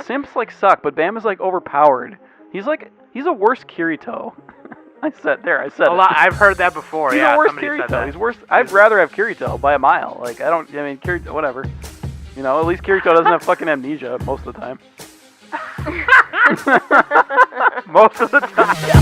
simps like suck, but Bam is like overpowered. He's a worse Kirito. I said it. I've heard that before. He's a worse Kirito. He's worse. I'd rather have Kirito by a mile. Like Kirito, whatever. At least Kirito doesn't have fucking amnesia most of the time. Most of the time. Yeah.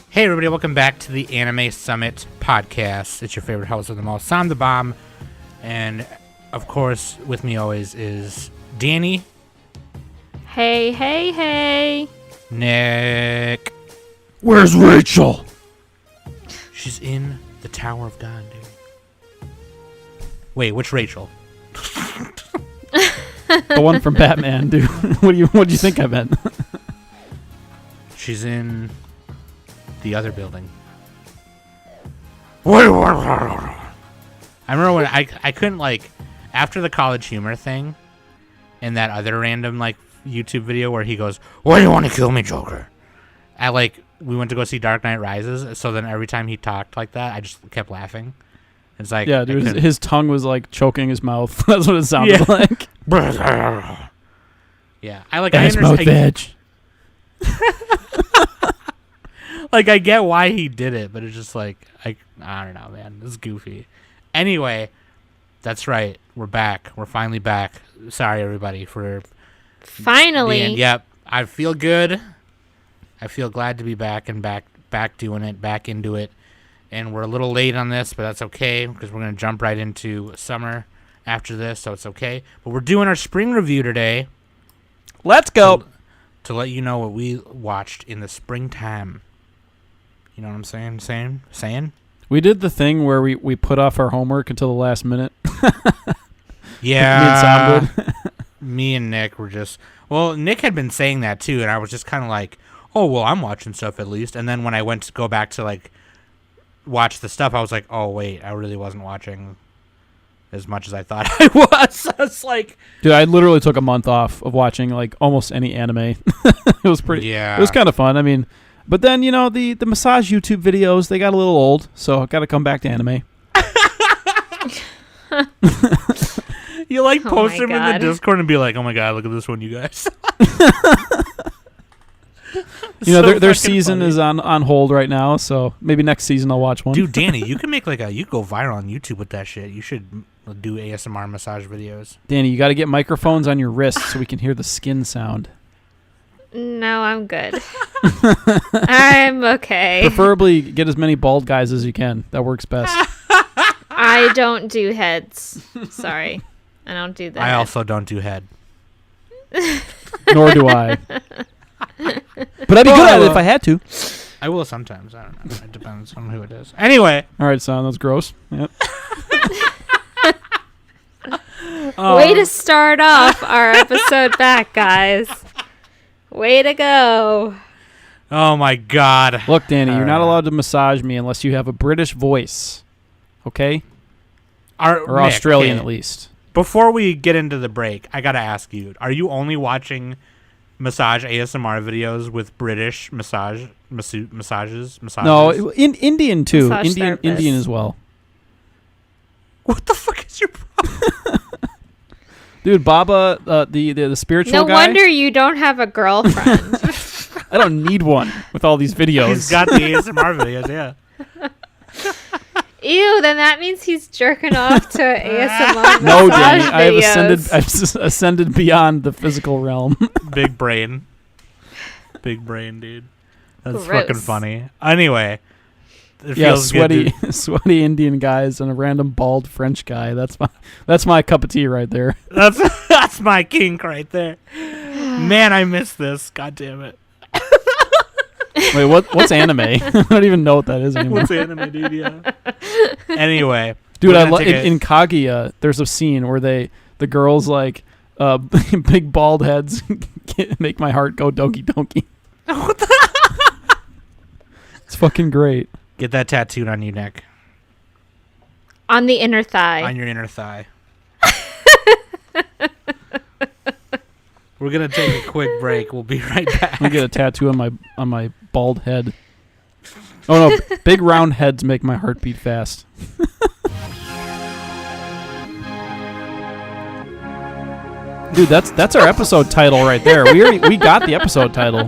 Hey everybody, welcome back to the Anime Summit podcast. It's your favorite host of them all, Sam the Bomb. And of course, with me always is Danny. Hey. Nick. Where's Rachel? She's in the Tower of God, dude. Wait, which Rachel? The one from Batman, dude. What do you think I meant? She's in the other building. I remember when I couldn't, like, after the College Humor thing and that other random, like, YouTube video where he goes, "Why do you want to kill me, Joker?" We went to go see Dark Knight Rises, so then every time he talked like that, I just kept laughing. It's like, yeah, dude, his tongue was like choking his mouth. That's what it sounded like. Yeah, I understand. Mouth edge. Like, I get why he did it, but it's just like, I don't know, man. It's goofy. Anyway, that's right. We're back. We're finally back. Sorry, everybody, for finally. Yep. I feel good. I feel glad to be back and back doing it, back into it. And we're a little late on this, but that's okay because we're going to jump right into summer after this, so it's okay. But we're doing our spring review today. Let's go. To let you know what we watched in the springtime. You know what I'm saying? We did the thing where we put off our homework until the last minute. Yeah. Me and Nick were just... Well, Nick had been saying that too, and I was just kind of like, oh, well, I'm watching stuff at least. And then when I went to go back to, like, watch the stuff, I was like, oh, wait, I really wasn't watching as much as I thought I was. I was like... Dude, I literally took a month off of watching, like, almost any anime. It was pretty... Yeah. It was kind of fun. I mean... But then, the massage YouTube videos, they got a little old, so I got to come back to anime. You post them in the Discord and be like, oh my god, look at this one, you guys. Their season is on hold right now, so maybe next season I'll watch one. Dude, Danny, you can make you go viral on YouTube with that shit. You should do ASMR massage videos. Danny, you got to get microphones on your wrists so we can hear the skin sound. No, I'm good. I'm okay. Preferably get as many bald guys as you can. That works best. I don't do heads. Sorry. I don't do that. I also don't do head. Nor do I. But I'd be good at it if I had to. I will sometimes. I don't know. It depends on who it is. Anyway. All right, son. That's gross. Yep. Way to start off our episode back, guys. Way to go. Oh, my God. Look, Danny, you're not allowed to massage me unless you have a British voice. Okay? Or Nick, Australian, at least. Before we get into the break, I got to ask you, are you only watching massage ASMR videos with British massages? No, Indian, too. Massage Indian as well. What the fuck is your problem? Dude, Baba, the spiritual guy. No wonder you don't have a girlfriend. I don't need one with all these videos. He's got the ASMR videos, yeah. Ew, then that means he's jerking off to ASMR No, massage Danny, videos. I've ascended beyond the physical realm. Big brain, dude. That's Gross. fucking funny. Anyway, it yeah, feels good sweaty Indian guys and a random bald French guy. That's my cup of tea right there. That's my kink right there. Man, I miss this. God damn it. Wait, what's anime? I don't even know what that is anymore. What's anime, dude? Yeah. Anyway, dude, in Kaguya, there's a scene where the girls like big bald heads make my heart go doki doki. What the? It's fucking great. Get that tattooed on you, Nick. On the inner thigh. On your inner thigh. We're gonna take a quick break. We'll be right back. I get a tattoo on my bald head. Oh no, big round heads make my heart beat fast. Dude, that's our episode title right there. We got the episode title.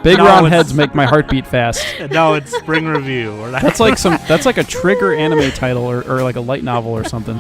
Big round heads make my heart beat fast. No, it's Spring Review. That's like a trigger anime title or like a light novel or something.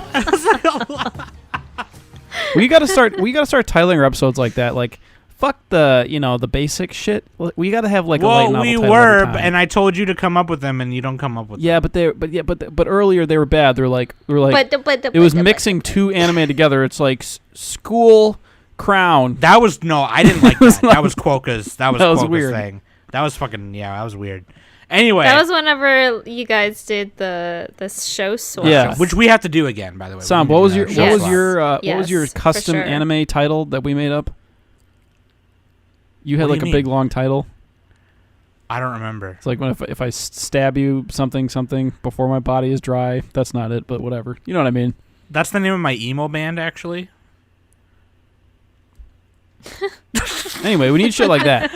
We gotta start titling our episodes like that. Like, fuck the basic shit. We gotta have like a light novel title every time. And I told you to come up with them, and you don't come up with them. But earlier they were bad. They're like it was mixing two anime together. It's like School Crown. That was I didn't like that. That was Quokka's. That was Quokka's weird. thing. That was fucking that was weird. Anyway, that was whenever you guys did the show swap. Yeah, which we have to do again, by the way. Sam, what was your custom sure. anime title that we made up? You had What do like you a big mean? long title. I don't remember. It's like when if I stab you something before my body is dry. That's not it, but whatever. You know what I mean? That's the name of my emo band, actually. Anyway, we need shit like that.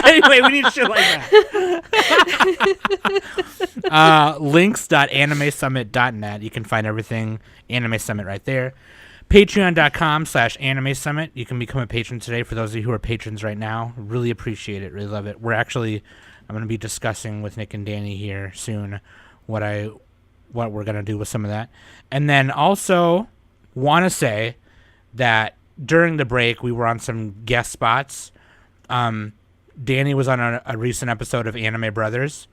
Anyway, we need shit like that. Links.animesummit.net. You can find everything Anime Summit right there. Patreon.com/Anime Summit. You can become a patron today for those of you who are patrons right now. Really appreciate it. Really love it. I'm going to be discussing with Nick and Danny here soon what we're going to do with some of that. And then also want to say that during the break, we were on some guest spots. Danny was on a recent episode of Anime Brothers,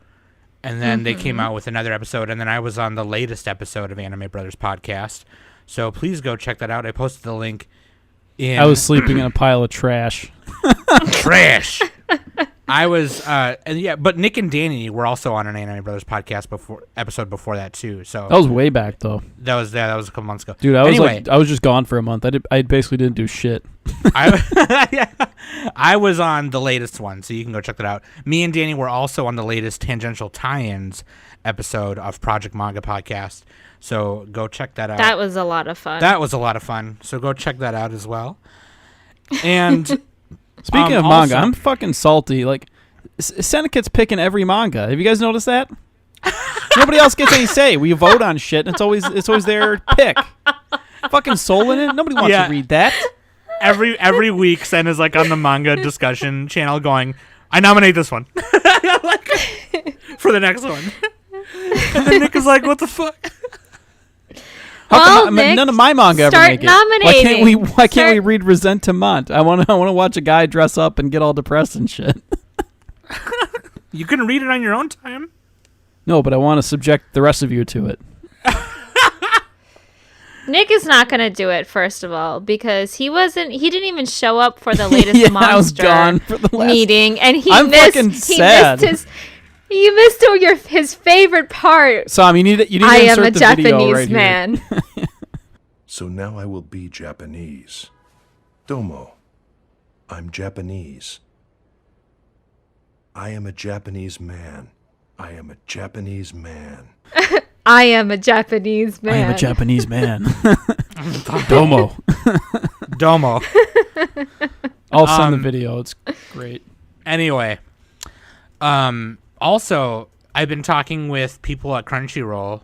and then they came out with another episode, and then I was on the latest episode of Anime Brothers podcast. So please go check that out. I posted the link in... I was sleeping in a pile of trash. Trash! I was... but Nick and Danny were also on an Anime Brothers podcast episode before that, too. So That was way back, though. That was a couple months ago. Dude, I was just gone for a month. I basically didn't do shit. I was on the latest one, so you can go check that out. Me and Danny were also on the latest Tangential Tie-Ins episode of Project Manga Podcast, so go check that out. That was a lot of fun. So go check that out as well. And speaking of manga, I'm fucking salty. Like, Seneca's picking every manga. Have you guys noticed that? Nobody else gets any say. We vote on shit, and it's always their pick. Fucking Soul in it. Nobody wants to read that. Every week, Sen is like on the manga discussion channel going, I nominate this one for the next one. And then Nick is like, what the fuck? How come Nick, none of my manga ever start make it? nominating. Why can't we read Resentiment? I want to watch a guy dress up and get all depressed and shit. You can read it on your own time. No, but I want to subject the rest of you to it. Nick is not going to do it, first of all, because he didn't even show up for the latest Monster I was gone for the last meeting, and I'm fucking sad. You missed his favorite part. Sam, you need to I am insert a the video Japanese right man. Here. So now I will be Japanese. Domo. I'm Japanese. I am a Japanese man. I am a Japanese man. I am a Japanese man. I am a Japanese man. Domo. Domo. I'll send the video. It's great. Anyway, also, I've been talking with people at Crunchyroll,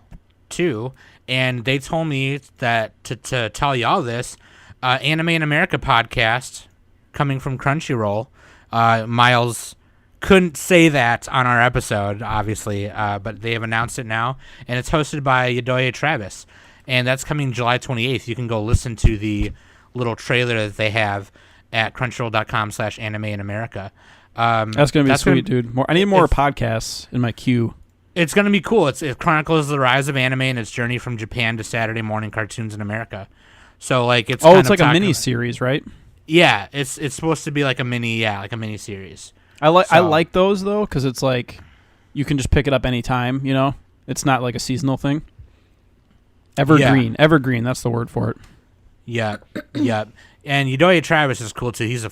too, and they told me that to tell y'all this, Anime in America podcast coming from Crunchyroll. Miles couldn't say that on our episode, obviously, but they have announced it now, and it's hosted by Yadoya Travis, and that's coming July 28th. You can go listen to the little trailer that they have at crunchyroll.com/anime in America. That's gonna be sweet, dude. I need more podcasts in my queue. It's gonna be cool. It chronicles the rise of anime and its journey from Japan to Saturday morning cartoons in America. So like it's like a mini series, right? Yeah, it's supposed to be like a mini series. I like those though, because it's like you can just pick it up anytime. You know, it's not like a seasonal thing. Evergreen, that's the word for it. Yeah, yeah. And Yadoya Travis is cool too. He's a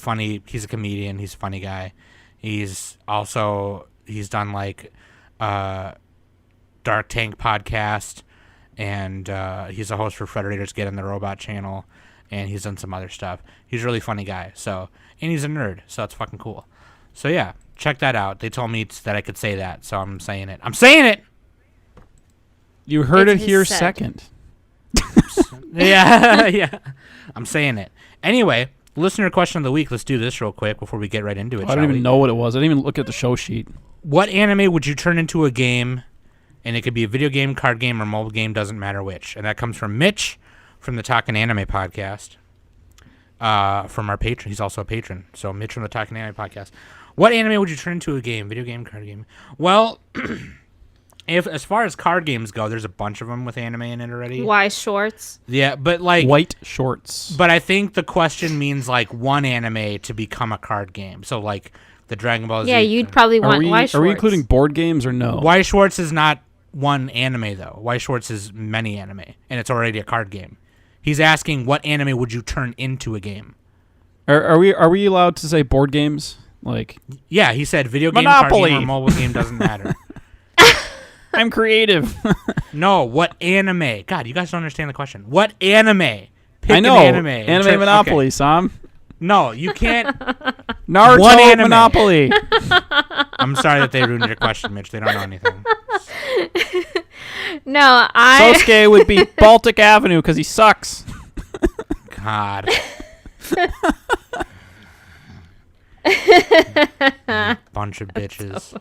comedian. He's a funny guy. He's done like Dark Tank podcast, and he's a host for Frederator's Get in the Robot channel. and he's done some other stuff. He's a really funny guy. So, and he's a nerd, so it's fucking cool. So yeah, check that out. They told me that I could say that, so I'm saying it. I'm saying it. You heard It's it here said. second. Yeah, yeah. I'm saying it. Anyway, listener question of the week. Let's do this real quick before we get right into it. I don't even know what it was. I didn't even look at the show sheet. What anime would you turn into a game? And it could be a video game, card game, or mobile game. Doesn't matter which. And that comes from Mitch from the Talkin' Anime podcast. From our patron. He's also a patron. So Mitch from the Talkin' Anime podcast. What anime would you turn into a game? Video game, card game? Well, if as far as card games go, there's a bunch of them with anime in it already. Why shorts? Yeah, but like White shorts. But I think the question means like one anime to become a card game. So like the Dragon Ball Z. Yeah, you'd probably want Why shorts. Are we including board games or no? Why Schwartz is not one anime though. Why Schwartz is many anime, and it's already a card game. He's asking what anime would you turn into a game? Are we allowed to say board games? Like, yeah, he said video game, Monopoly. card game, or mobile game doesn't matter. I'm creative. No, what anime? God, you guys don't understand the question. What anime? Pick I know. an anime. Monopoly, okay. Sam. No, you can't. Naruto One anime. Monopoly. I'm sorry that they ruined your question, Mitch. They don't know anything. No, I. Sosuke would be Baltic Avenue because he sucks. God. Bunch of bitches.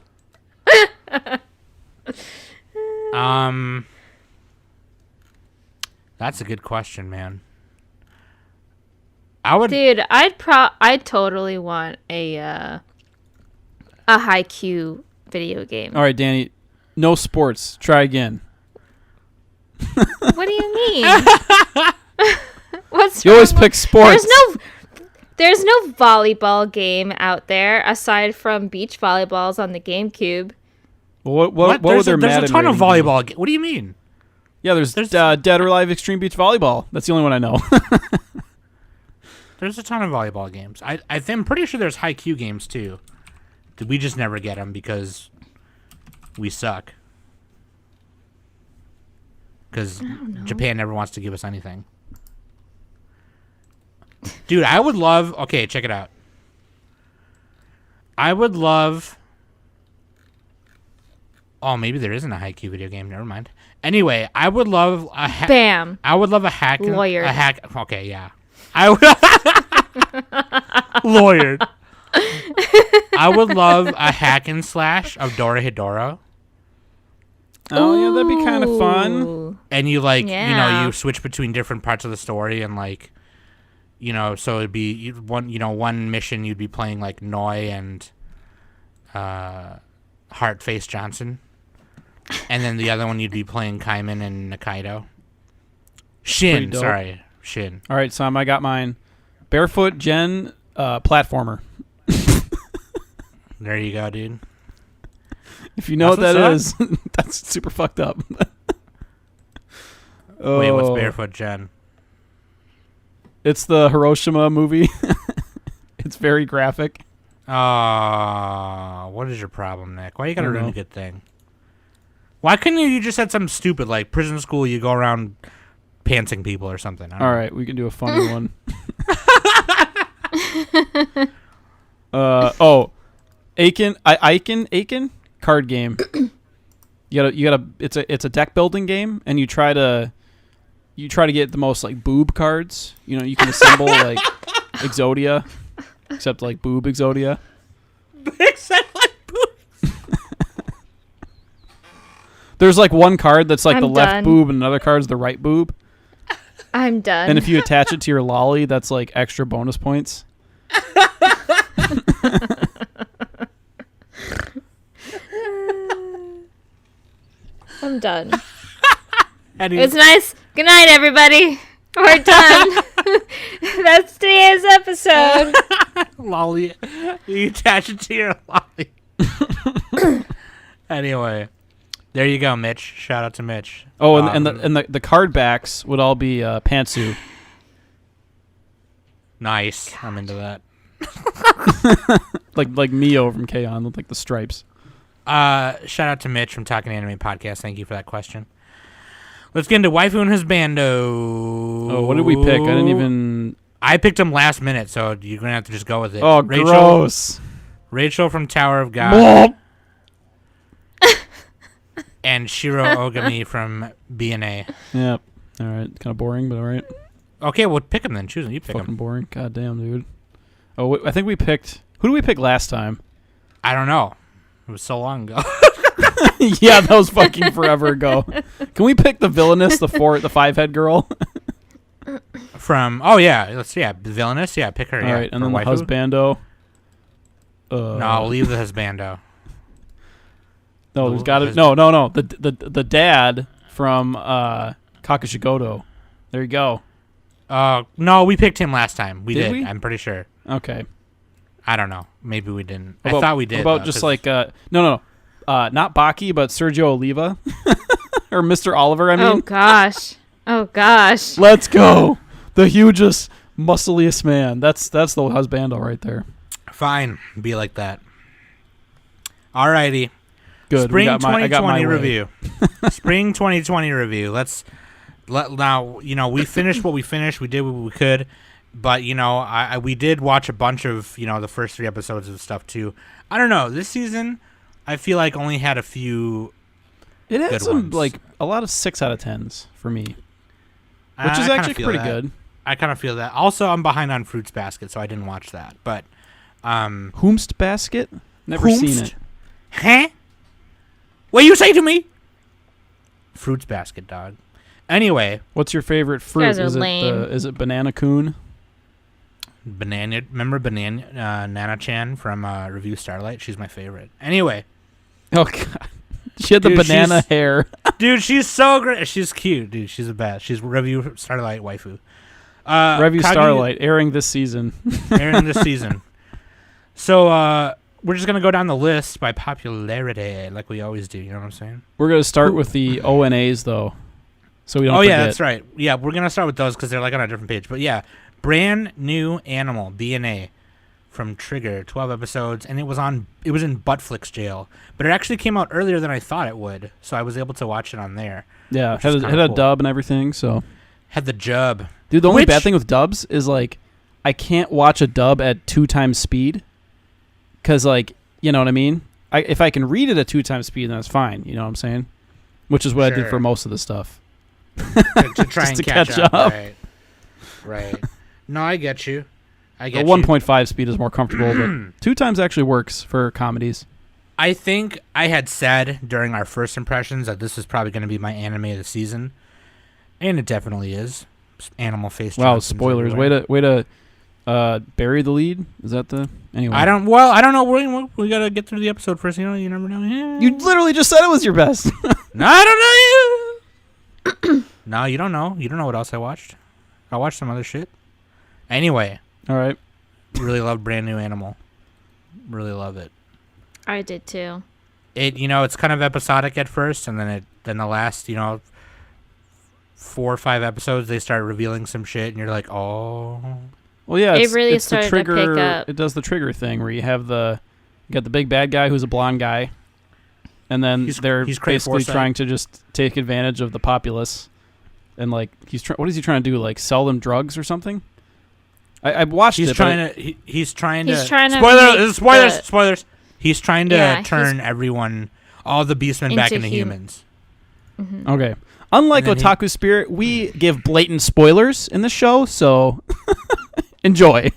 That's a good question, man. Dude, I'd totally want a Haikyuu video game. All right, Danny. No sports. Try again. What do you mean? What's You always wrong pick with- sports. There's no volleyball game out there aside from beach volleyballs on the GameCube. What would There's their a Madden ton of rating be? volleyball. What do you mean? Yeah, there's Dead or Alive Extreme Beach Volleyball. That's the only one I know. There's a ton of volleyball games. I'm pretty sure there's Haikyuu games too. We just never get them because we suck. Because Japan never wants to give us anything. Dude, I would love... Okay, check it out. I would love... Oh, maybe there isn't a Haikyuu video game. Never mind. Anyway, I would love a Bam. I would love a hack. Lawyered. A hack. Okay, yeah. I would... Lawyered. I would love a hack and slash of Dora Hedoro. Oh, yeah, that'd be kind of fun. Ooh. And you Yeah. you switch between different parts of the story and so it'd be one mission you'd be playing like Noi and Heartface Johnson, and then the other one you'd be playing Kaiman and Nikaido. Shin, dope. sorry, Shin. All right, Sam, I got mine. Barefoot Gen platformer. There you go, dude. If you know what That's that what's is, that's super fucked up. Wait, what's Oh, Barefoot Gen? It's the Hiroshima movie. It's very graphic. What is your problem, Nick? Why you gotta I don't ruin know. a good thing? Why couldn't you just said something stupid like prison school? You go around pantsing people or something. I don't All know. right, we can do a funny one. Aiken card game. You gotta. It's a deck building game, and you try to get the most like boob cards. You know, you can assemble like Exodia, except like boob Exodia. Except like poop. There's like one card that's like I'm the left done. boob, and another card's the right boob. I'm done. And if you attach it to your lolly, that's like extra bonus points. I'm done. Anyway, It's nice. Good night, everybody. We're done. That's today's episode. lolly. You attach it to your lolly. Anyway, there you go, Mitch. Shout out to Mitch. Oh, and the card backs would all be pantsu. Nice. I'm into that. like Mio from K-On! With like the stripes. Shout out to Mitch from Talking Anime Podcast. Thank you for that question. Let's get into Waifu and Husbando. Oh, what did we pick? I didn't even... I picked him last minute, so you're going to have to just go with it. Oh, gross. Rachel from Tower of God. And Shiro Ogami from B&A. Yep. All right. Kind of boring, but all right. Okay, well, pick him then. Choose him. You pick Fucking him. boring. God damn, dude. Oh, I think we picked... Who did we pick last time? I don't know. It was so long ago. Yeah, that was fucking forever ago. Can we pick the Villainess, the 5-head girl? From... Oh, yeah. The Villainess. Yeah, pick her. All right, and then waifu. the Husbando. No, leave the Husbando. No, there's got to... No. The dad from Kakushigoto. There you go. No, we picked him last time. We did. We? I'm pretty sure. Okay. I don't know. Maybe we didn't. I thought we did. What about just like... No. Not Baki, but Sergio Oliva. Or Mr. Oliver, I mean. Oh, gosh. Let's go. The hugest, muscliest man. That's the Husbando right there. Fine. Be like that. Alrighty. Good. Spring I got my 2020 way. review. Spring 2020 review. Now, we finished what we finished. We did what we could. But, we did watch a bunch of, the first 3 episodes of stuff, too. I don't know. This season, I feel like only had a few It had good some, ones. a lot of 6 out of 10s for me. Which is I actually kinda feel pretty that. good. I kind of feel that. Also, I'm behind on Fruits Basket, so I didn't watch that. But, Whomst Basket? Never seen it. Huh? What you say to me? Fruits Basket, dog. Anyway. What's your favorite fruit? guys are lame. Is it Banana Coon? Remember Nana-chan from Review Starlight? She's my favorite. Anyway. Oh, God. She had the banana hair. Dude, she's so great. She's cute, dude. She's the best. She's Review Starlight waifu. Review Starlight, airing this season. Airing this season. So, we're just going to go down the list by popularity, like we always do. You know what I'm saying? We're going to start with the ONAs, though. So we don't forget. Yeah, that's right. Yeah, we're going to start with those because they're, on a different page. But, yeah, Brand New Animal, B&A, from Trigger, 12 episodes. And it was in Buttflix jail. But it actually came out earlier than I thought it would. So I was able to watch it on there. Yeah, had a cool. dub and everything, so... Had the jub. Dude, the only bad thing with dubs is, I can't watch a dub at 2 times speed. Because, you know what I mean? If I can read it at 2 times speed, then that's fine. You know what I'm saying? Which is what I did for most of the stuff. To try and to catch catch up. Right. No, I get you. The 1.5 speed is more comfortable, but 2 times actually works for comedies. I think I had said during our first impressions that this is probably going to be my anime of the season. And it definitely is. Animal Face Wow, Johnson's spoilers. everywhere. Way to bury the lead? Is that the... Anyway. I don't know. We got to get through the episode first. You never know. Yeah. You literally just said it was your best. No, I don't know you. No, you don't know. You don't know what else I watched. I watched some other shit. Anyway. All right. Really love Brand New Animal. Really love it. I did too. It's kind of episodic at first, and then the last, 4 or 5 episodes, they start revealing some shit, and you're like, oh. Well, yeah, It really it's the started to trigger. pick up. It does the trigger thing where you got the big bad guy who's a blonde guy, and then they're he's basically Forsyth. trying to just take advantage of the populace, and what is he trying to do? Sell them drugs or something? I watched He's it. trying to. He's trying to. Spoilers. He's trying to turn everyone, all the beastmen, back into humans. Mm-hmm. Okay. Unlike And then Otaku Spirit, we give blatant spoilers in the show, so enjoy.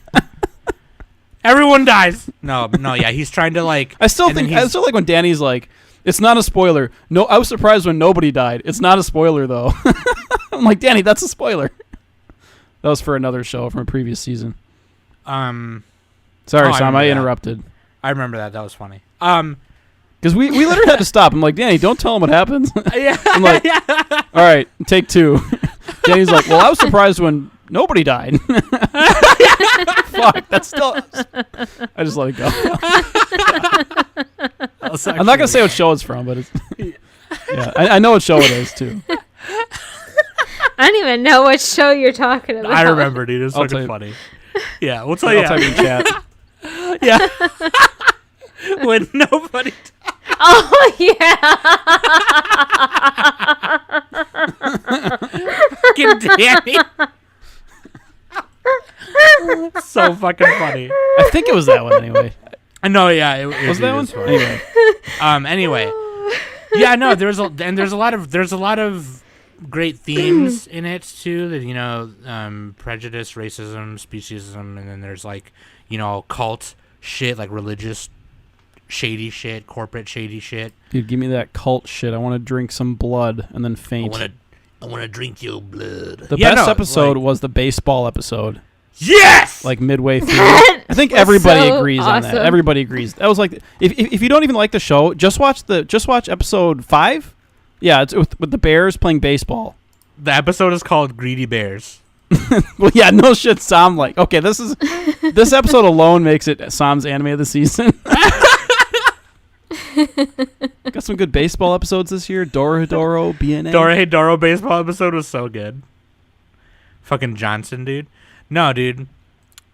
Everyone dies. No, yeah, he's trying to I still like when Danny's like, it's not a spoiler. No, I was surprised when nobody died. It's not a spoiler though. I'm like, Danny, that's a spoiler. That was for another show from a previous season. Sorry, Sam, I interrupted. I remember that. That was funny. Because we literally had to stop. I'm like, Danny, don't tell him what happens. Yeah. I'm like, all right, take 2. Danny's like, well, I was surprised when nobody died. Fuck, that's still... I just let it go. I'm not going to say what show it's from, but it's... Yeah, I know what show it is, too. I don't even know what show you're talking about. I remember, dude. It's I'll fucking tell you. funny. Yeah, we'll tell you. I'll type in chat. Yeah. When nobody... Oh, yeah. fucking Danny. So fucking funny. I think it was that one anyway. No, yeah, it Was that one? funny. Anyway, yeah, no, there's a lot of great themes in it too. That prejudice, racism, speciesism, and then there's like cult shit, like religious shady shit, corporate shady shit. Dude, give me that cult shit. I want to drink some blood and then faint. I want to drink your blood. The best episode was the baseball episode. Yes! Like midway through. I think everybody so agrees on that. awesome. Everybody agrees. That was like if you don't even like the show, just watch episode 5. Yeah, it's with the Bears playing baseball. The episode is called Greedy Bears. Well, yeah, no shit, Sam. Like, okay, this episode alone makes it Sam's anime of the season. Got some good baseball episodes this year. Dorohedoro, BNA. Dorohedoro baseball episode was so good. Fucking Johnson, dude. No, dude.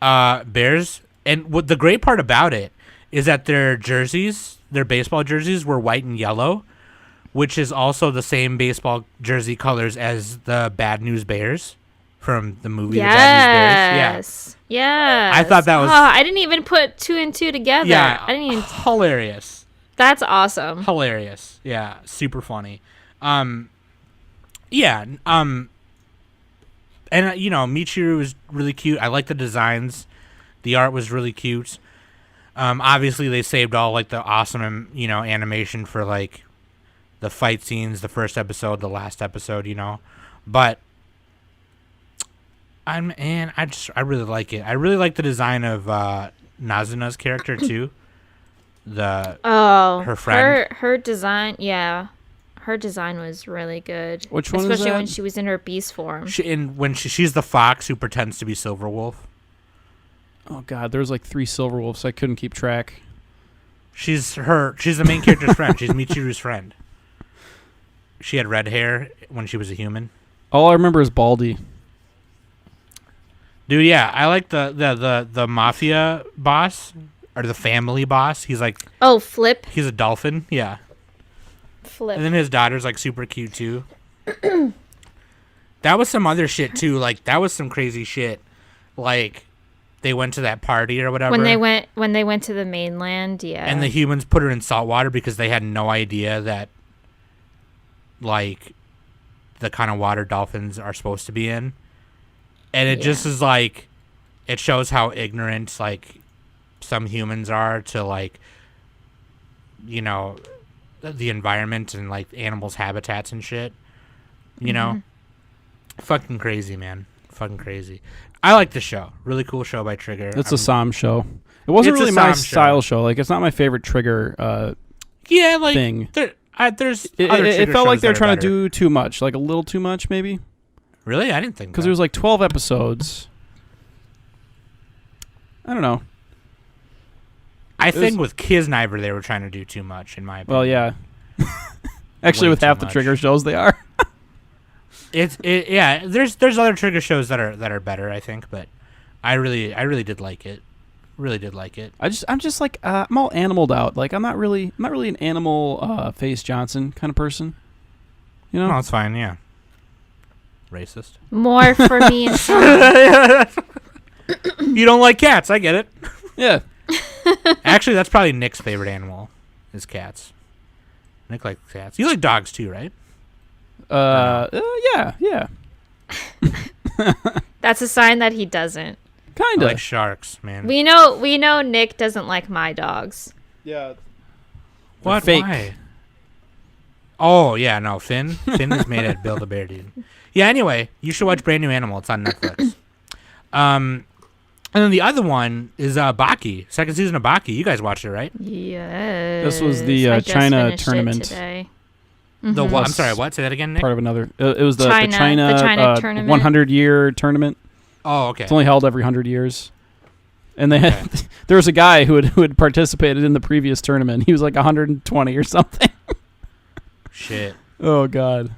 Bears. And what the great part about it is that their baseball jerseys were white and yellow, which is also the same baseball jersey colors as the Bad News Bears from the movie The Bad News Bears. Yeah. I thought that was... I didn't even put 2 and 2 together. Yeah. I didn't even... Hilarious. That's awesome. Hilarious. Yeah. Super funny. And, Michiru was really cute. I like the designs. The art was really cute. Obviously, they saved all, like, the awesome, animation for, like, the fight scenes, the first episode, the last episode, But, I really like it. I really like the design of Nazuna's character, too. Her friend. Her design, yeah. Her design was really good. Which one is Especially that? when she was in her beast form. She's the fox who pretends to be Silverwolf. Oh god, there's like 3 Silverwolves. I couldn't keep track. She's the main character's friend. She's Michiru's friend. She had red hair when she was a human. All I remember is Baldy. Dude, yeah, I like the mafia boss or the family boss. He's like Flip. He's a dolphin, yeah. Flip. And then his daughter's like super cute too. That was some other shit too. Like that was some crazy shit. Like they went to that party or whatever. When they went to the mainland, yeah. And the humans put her in salt water because they had no idea that like the kind of water dolphins are supposed to be in. And it just is like it shows how ignorant like some humans are to like the environment and like animals' habitats and shit. Fucking crazy, man. Fucking crazy. I like the show. Really cool show by Trigger. It's a Sam show. It wasn't really my style show. Like it's not my favorite Trigger thing. It felt like they were trying to do too much, like a little too much maybe. Really? I didn't think because there was like 12 episodes. I don't know. I think with Kisniver they were trying to do too much, in my opinion. Well, yeah. Actually, with half the Trigger shows, they are. There's other Trigger shows that are better, I think, but I really did like it. Really did like it. I'm just like I'm all animaled out. Like I'm not really an animal Face Johnson kind of person. No, it's fine. Yeah. Racist. More for me and Sean. You don't like cats. I get it. Yeah. Actually, that's probably Nick's favorite animal is cats. Nick likes cats. You like dogs too, right? Yeah. That's a sign that he doesn't. Kind I of. like sharks, man. We know Nick doesn't like my dogs. Yeah. What? Fake. Why? Oh, yeah, no, Finn. Finn was made at Build-A-Bear, dude. Yeah, anyway, you should watch Brand New Animal. It's on Netflix. And then the other one is Baki. Second season of Baki. You guys watched it, right? Yes. This was the I just China finished it tournament. Today. The what? I'm sorry, what? Say that again, Nick? Part of another. It was the China tournament. 100-year tournament. Oh, okay. It's only held every 100 years. And they had there was a guy who had participated in the previous tournament. He was like 120 or something. Shit. Oh god.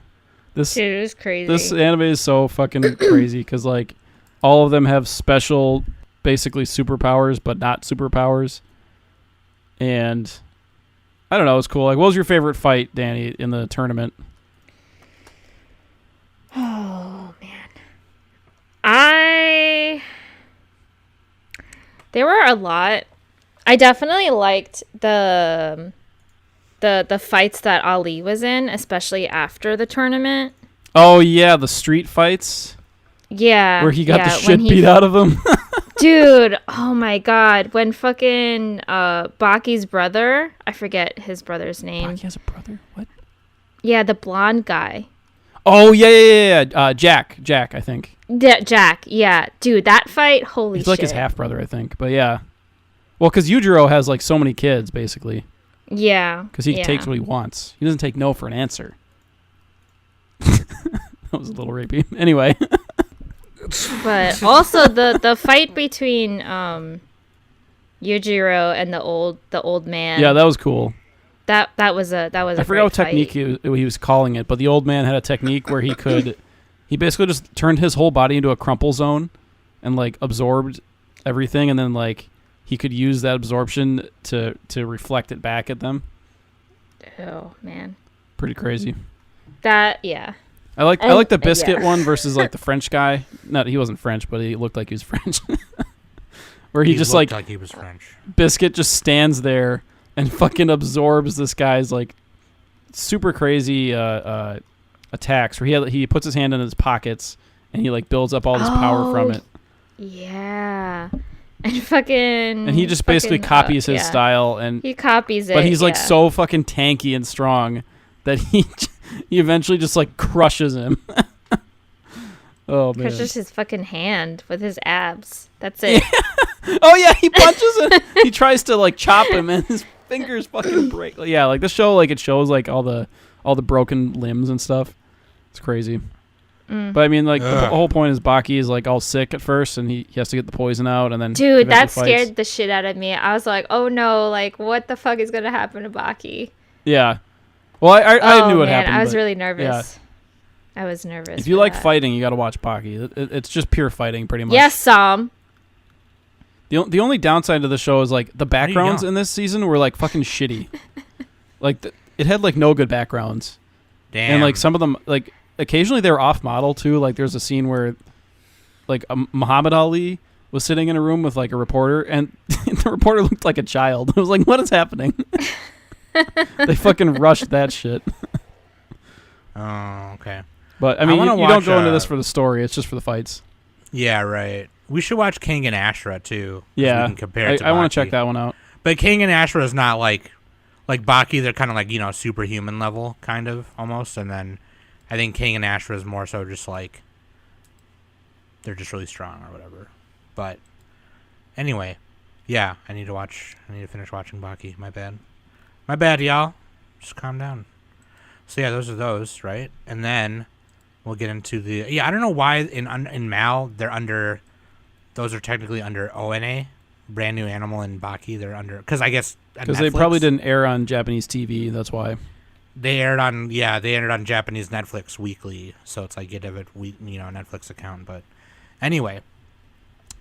Dude, it was crazy. This anime is so fucking crazy because like all of them have special, basically superpowers, but not superpowers. And I don't know, it's cool. Like, what was your favorite fight, Danny, in the tournament? Oh man, There were a lot. I definitely liked the fights that Ali was in, especially after the tournament. Oh yeah, the street fights. Yeah. Where he got the shit beat out of him. Dude, oh my god. When fucking Baki's brother, I forget his brother's name. Baki has a brother? What? Yeah, the blonde guy. Oh yeah. Jack, I think. Jack, yeah. Dude, that fight, holy shit. He's like his half brother, I think. But yeah. Well, because Yujiro has like so many kids, basically. Yeah. Because he takes what he wants. He doesn't take no for an answer. That was a little rapey. Anyway. But also the fight between Yujiro and the old man. Yeah, that was cool. That was a I forgot what technique he was calling it, but the old man had a technique where he basically just turned his whole body into a crumple zone and like absorbed everything, and then like he could use that absorption to reflect it back at them. Oh man. Pretty crazy. Yeah. I like the biscuit one versus like the French guy. No, he wasn't French, but he looked like he was French. Where he just like he was French. Biscuit just stands there and fucking absorbs this guy's like super crazy attacks. Where he puts his hand in his pockets and he like builds up all this power from it. Yeah. And he just basically copies his style, and he copies it. But he's like so fucking tanky and strong that he eventually just like crushes him. Oh man! Crushes his fucking hand with his abs. That's it. Yeah. Oh yeah, he punches him. He tries to like chop him, and his fingers fucking break. Yeah, like the show, like it shows like all the broken limbs and stuff. It's crazy. But I mean, like the whole point is Baki is like all sick at first, and he has to get the poison out, and then dude, that scared the shit out of me. I was like, oh no, like what the fuck is gonna happen to Baki? Yeah. Well, I knew what happened. I was really nervous. Yeah. I was nervous. If you like fighting, you got to watch Baki. It's just pure fighting, pretty much. Yes, Sam. The only downside to the show is like the backgrounds in this season were like fucking shitty. Like it had like no good backgrounds. Damn. And like some of them like. Occasionally they were off model too. Like there's a scene where like Muhammad Ali was sitting in a room with like a reporter, and the reporter looked like a child. I was like, what is happening? They fucking rushed that shit. Oh, okay. But I mean, you don't go into this for the story. It's just for the fights. Yeah, right. We should watch King and Ashura too. Yeah. We can compare it to I want Baki. to check that one out. But King and Ashura is not like Baki. They're kind of like, superhuman level kind of almost. And then I think King and Ashura is more so just like they're just really strong or whatever. But anyway, yeah, I need to finish watching Baki. My bad, y'all. Just calm down. So yeah, those are those, right? And then we'll get into the I don't know why in Mal those are technically under ONA, Brand New Animal, and Baki. They're under because I guess because they probably didn't air on Japanese TV. That's why. They aired on Japanese Netflix weekly, so it's like you'd have a Netflix account. But anyway,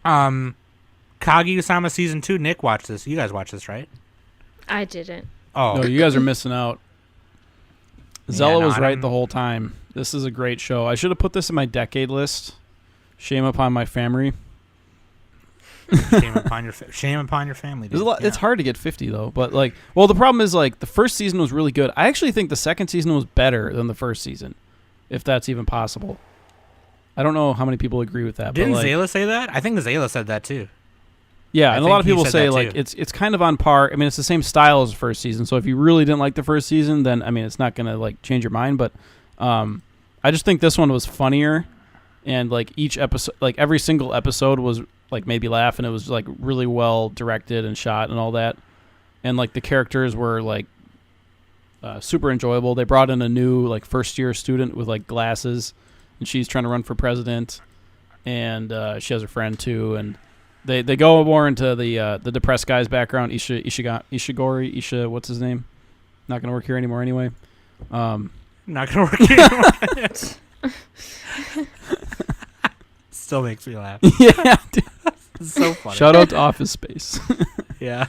Kaguya-sama season 2. Nick watched this. You guys watched this, right? I didn't. Oh, no, you guys are missing out. Zella was right the whole time. This is a great show. I should have put this in my decade list. Shame upon my family. Shame upon your family. Dude. It's hard to get 50 though, but the problem is like the first season was really good. I actually think the second season was better than the first season, if that's even possible. I don't know how many people agree with that. Didn't but Zayla say that? I think Zayla said that too. Yeah, and a lot of people say like it's kind of on par. I mean, it's the same style as the first season. So if you really didn't like the first season, then I mean, it's not gonna like change your mind. But I just think this one was funnier, and like each episode, like every single episode was like made me laugh, and it was like really well directed and shot and all that. And like the characters were like super enjoyable. They brought in a new like first year student with like glasses, and she's trying to run for president, and she has a friend too, and they go more into the depressed guy's background. Ishigori, what's his name? Not gonna work here anymore anyway. Not gonna work here anymore. Still makes me laugh. Yeah, dude. It's so funny. Shout out to Office Space. Yeah.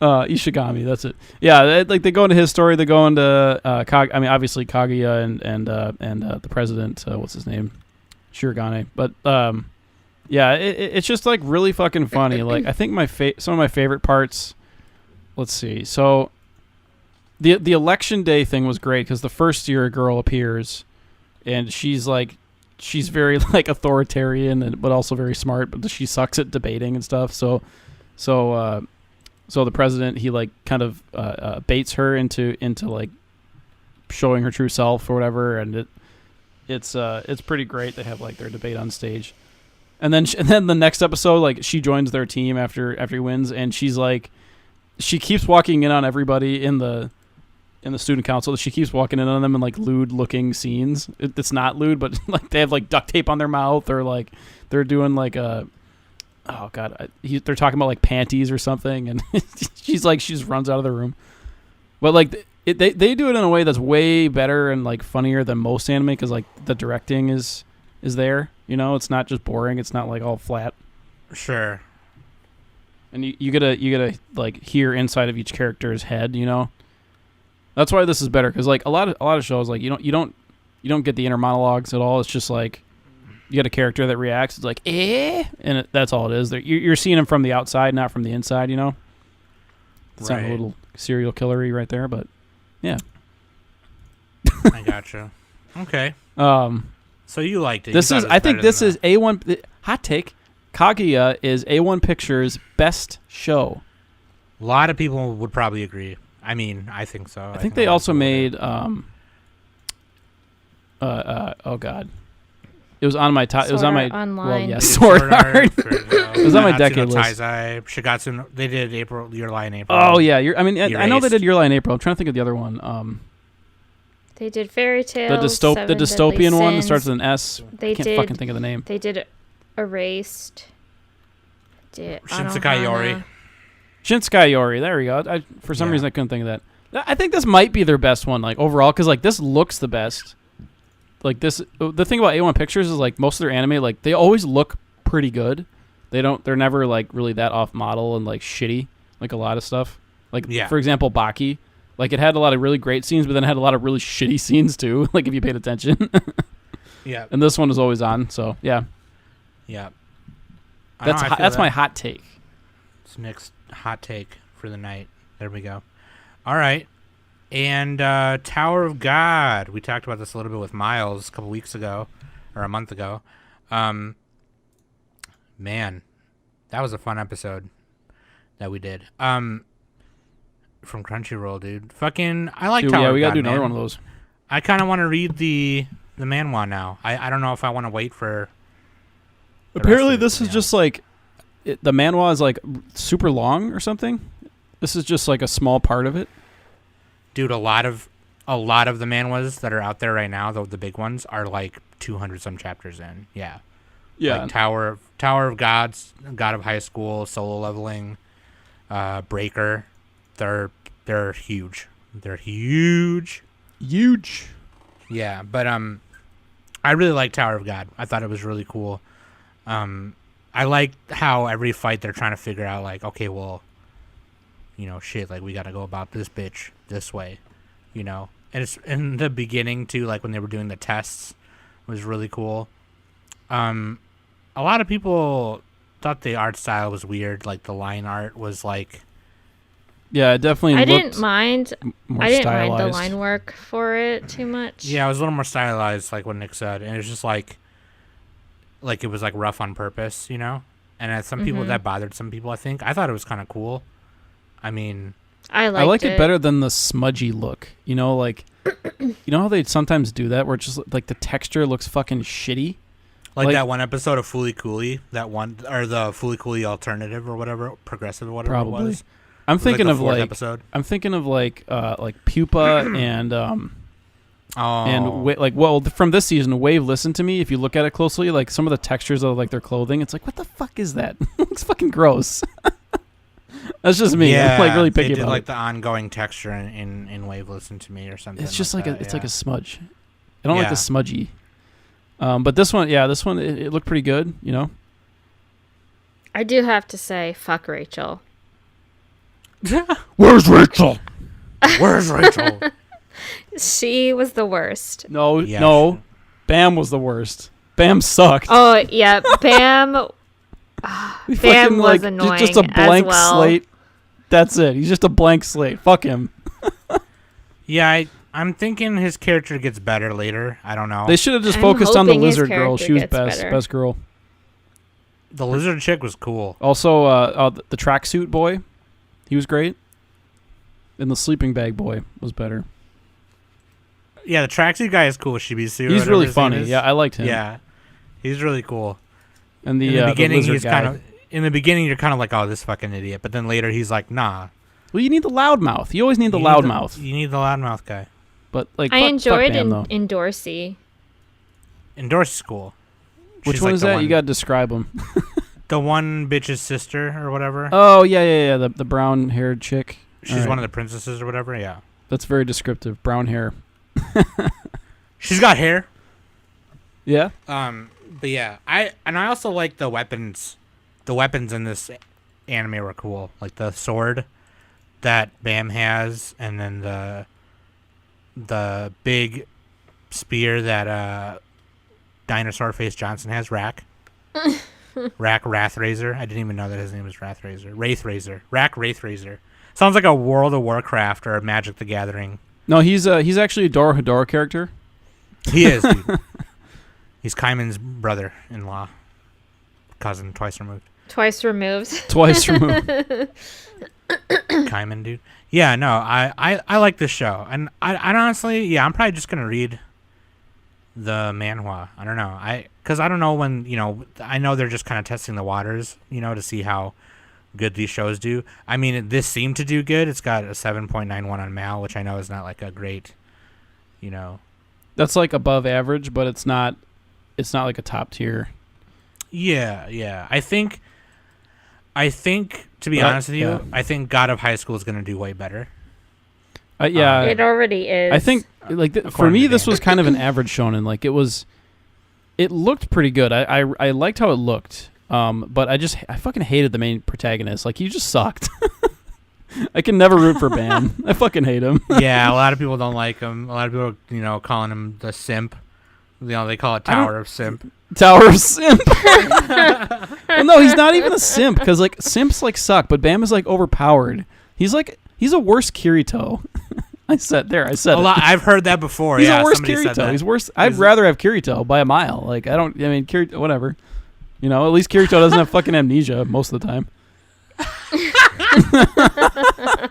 Ishigami, that's it. Yeah, they go into his story. They go into obviously Kaguya and the president. What's his name? Shirogane. But Yeah, it's just like really fucking funny. Like I think some of my favorite parts. Let's see. So the election day thing was great because the first year a girl appears, and she's very like authoritarian but also very smart, but she sucks at debating and stuff. So the president, he like kind of baits her into like showing her true self or whatever, and it's pretty great. They have like their debate on stage. And then the next episode, like she joins their team after he wins, and she's like, she keeps walking in on everybody in the student council. She keeps walking in on them in like lewd looking scenes. It's not lewd, but like they have like duct tape on their mouth, or like they're doing like they're talking about like panties or something, and she just runs out of the room. But like they do it in a way that's way better and like funnier than most anime, because like the directing is there. You know, it's not just boring. It's not like all flat. Sure. And you gotta like hear inside of each character's head. You know, that's why this is better, because like a lot of shows, like you don't get the inner monologues at all. It's just like you get a character that reacts. It's like and that's all it is. You're seeing them from the outside, not from the inside. You know, it sounds a little serial killery right there, but yeah. I gotcha. Okay. So you liked it. I think this is A1 hot take. Kaguya is A1 Pictures' best show. A lot of people would probably agree. I mean, I think so. I think they also made oh god. It was on my top. It was on my Online. Well, yeah, Sword Art. It was on my decade list. Taizai, Shigatsu. They did Your Lie in April. Oh yeah, I know they did Your Lie in April. I'm trying to think of the other one. They did Fairy Tail. The dystopian one that starts with an S. They I can't fucking think of the name. They did Erased. Shinsekai Yori. Shinsekai Yori. There we go. For some reason I couldn't think of that. I think this might be their best one, like overall, because like this looks the best. Like this, the thing about A1 Pictures is like most of their anime, like they always look pretty good. They're never like really that off model and like shitty, like a lot of stuff. Like for example, Baki. Like, it had a lot of really great scenes, but then it had a lot of really shitty scenes, too, like, if you paid attention. Yeah. And this one was always on, so, yeah. Yeah. That's my hot take. It's Nick's hot take for the night. There we go. All right. And Tower of God. We talked about this a little bit with Miles a couple weeks ago, or a month ago. Man, that was a fun episode that we did. From Crunchyroll, dude. Fucking, I like Tower of God. Yeah, we gotta do man. another one of those. I kind of want to read the manhwa now. I don't know if I want to wait for. Apparently, this is just like the manhwa is like super long or something. This is just like a small part of it. Dude, a lot of the manhwas that are out there right now, the big ones, are like 200 some chapters in. Yeah. Yeah. Like Tower of Gods, God of High School, Solo Leveling, Breaker. They're huge. They're huge. Huge. Yeah, but I really like Tower of God. I thought it was really cool. I like how every fight they're trying to figure out, like, okay, well, you know, shit, like, we got to go about this bitch this way, you know? And it's in the beginning, too, like, when they were doing the tests, was really cool. A lot of people thought the art style was weird. Like, the line art was, like... Yeah, it definitely I didn't mind stylized. the line work for it too much. Yeah, it was a little more stylized, like what Nick said. And it was just, like it was, like, rough on purpose, you know? And some people, that bothered some people, I think. I thought it was kind of cool. I mean... I like it better than the smudgy look. You know, like... you know how they sometimes do that, where it's just, like, the texture looks fucking shitty? Like that one episode of Fooly Cooly, or the Fooly Cooly alternative or whatever, progressive or whatever Probably. it was. I'm thinking like of like episode. I'm thinking of like Pupa and from this season, Wave. Listen to me. If you look at it closely, like some of the textures of like their clothing, it's like, what the fuck is that? It looks fucking gross. That's just me. Yeah, I'm like really picky they did about like it. the ongoing texture in Wave. Listen to me or something. It's just like it's like a smudge. I don't like the smudgy. But this one, it looked pretty good. You know. I do have to say, fuck Rachel. Where's Rachel? Where's Rachel? She was the worst. No. Bam was the worst. Bam sucked. Oh, yeah. Bam He Bam was just a annoying blank as well. slate. That's it. He's just a blank slate. Fuck him. Yeah, I'm thinking his character gets better later. I don't know. They should have just I'm focused on the hoping his lizard girl. character She was gets best. better. Best girl. The lizard chick was cool. Also, the tracksuit boy, he was great. And the sleeping bag boy was better. Yeah, the tracksuit guy is cool. Shibisu. He's really funny. Yeah, I liked him. Yeah, he's really cool. And In the beginning, the he's guy. kind of. In the beginning, you're kind of like, oh, this fucking idiot. But then later, he's like, nah. Well, you need the loudmouth. You always need the loudmouth. You need the loudmouth guy. But like, I enjoyed Bam, though. in Dorsey. Endorse school. Which She's one like is the that? You gotta describe him. The one bitch's sister or whatever. Oh yeah. The brown haired chick. She's one of the princesses or whatever. Yeah. That's very descriptive. Brown hair. She's got hair. Yeah. But yeah, I also like the weapons. The weapons in this anime were cool, like the sword that Bam has, and then the big spear that Dinosaur Face Johnson has. Rack Wrathrazor. I didn't even know that his name was Wrathrazor. Wraithrazor. Rack Wraithrazor. Sounds like a World of Warcraft or a Magic the Gathering. No, he's actually a Dora Hedora character. He is. Dude. He's Kaiman's brother-in-law, cousin twice removed. Twice removed. Twice removed. Kaiman, dude. Yeah, no, I like this show, and I honestly, yeah, I'm probably just gonna read the manhwa. I don't know, because I don't know when, I know they're just kind of testing the waters, to see how good these shows do. I mean, this seemed to do good. It's got a 7.91 on Mal, which I know is not like a great, That's like above average, but it's not like a top tier. Yeah. I think to be honest with you, yeah. I think God of High School is going to do way better. Yeah. It already is. I think for me this was kind of an average shonen. Like it looked pretty good. I liked how it looked. But I fucking hated the main protagonist. Like he just sucked. I can never root for Bam. I fucking hate him. Yeah, a lot of people don't like him. A lot of people, calling him the simp. They call it Tower of Simp. Tower of Simp. Well, no, he's not even a simp because like simps like suck, but Bam is like overpowered. He's a worse Kirito. I said a lot. I've heard that before. He's yeah, a worse somebody said Kirito. that. He's worse. I'd rather have Kirito by a mile. Like Kirito, whatever. At least Kirito doesn't have fucking amnesia most of the time.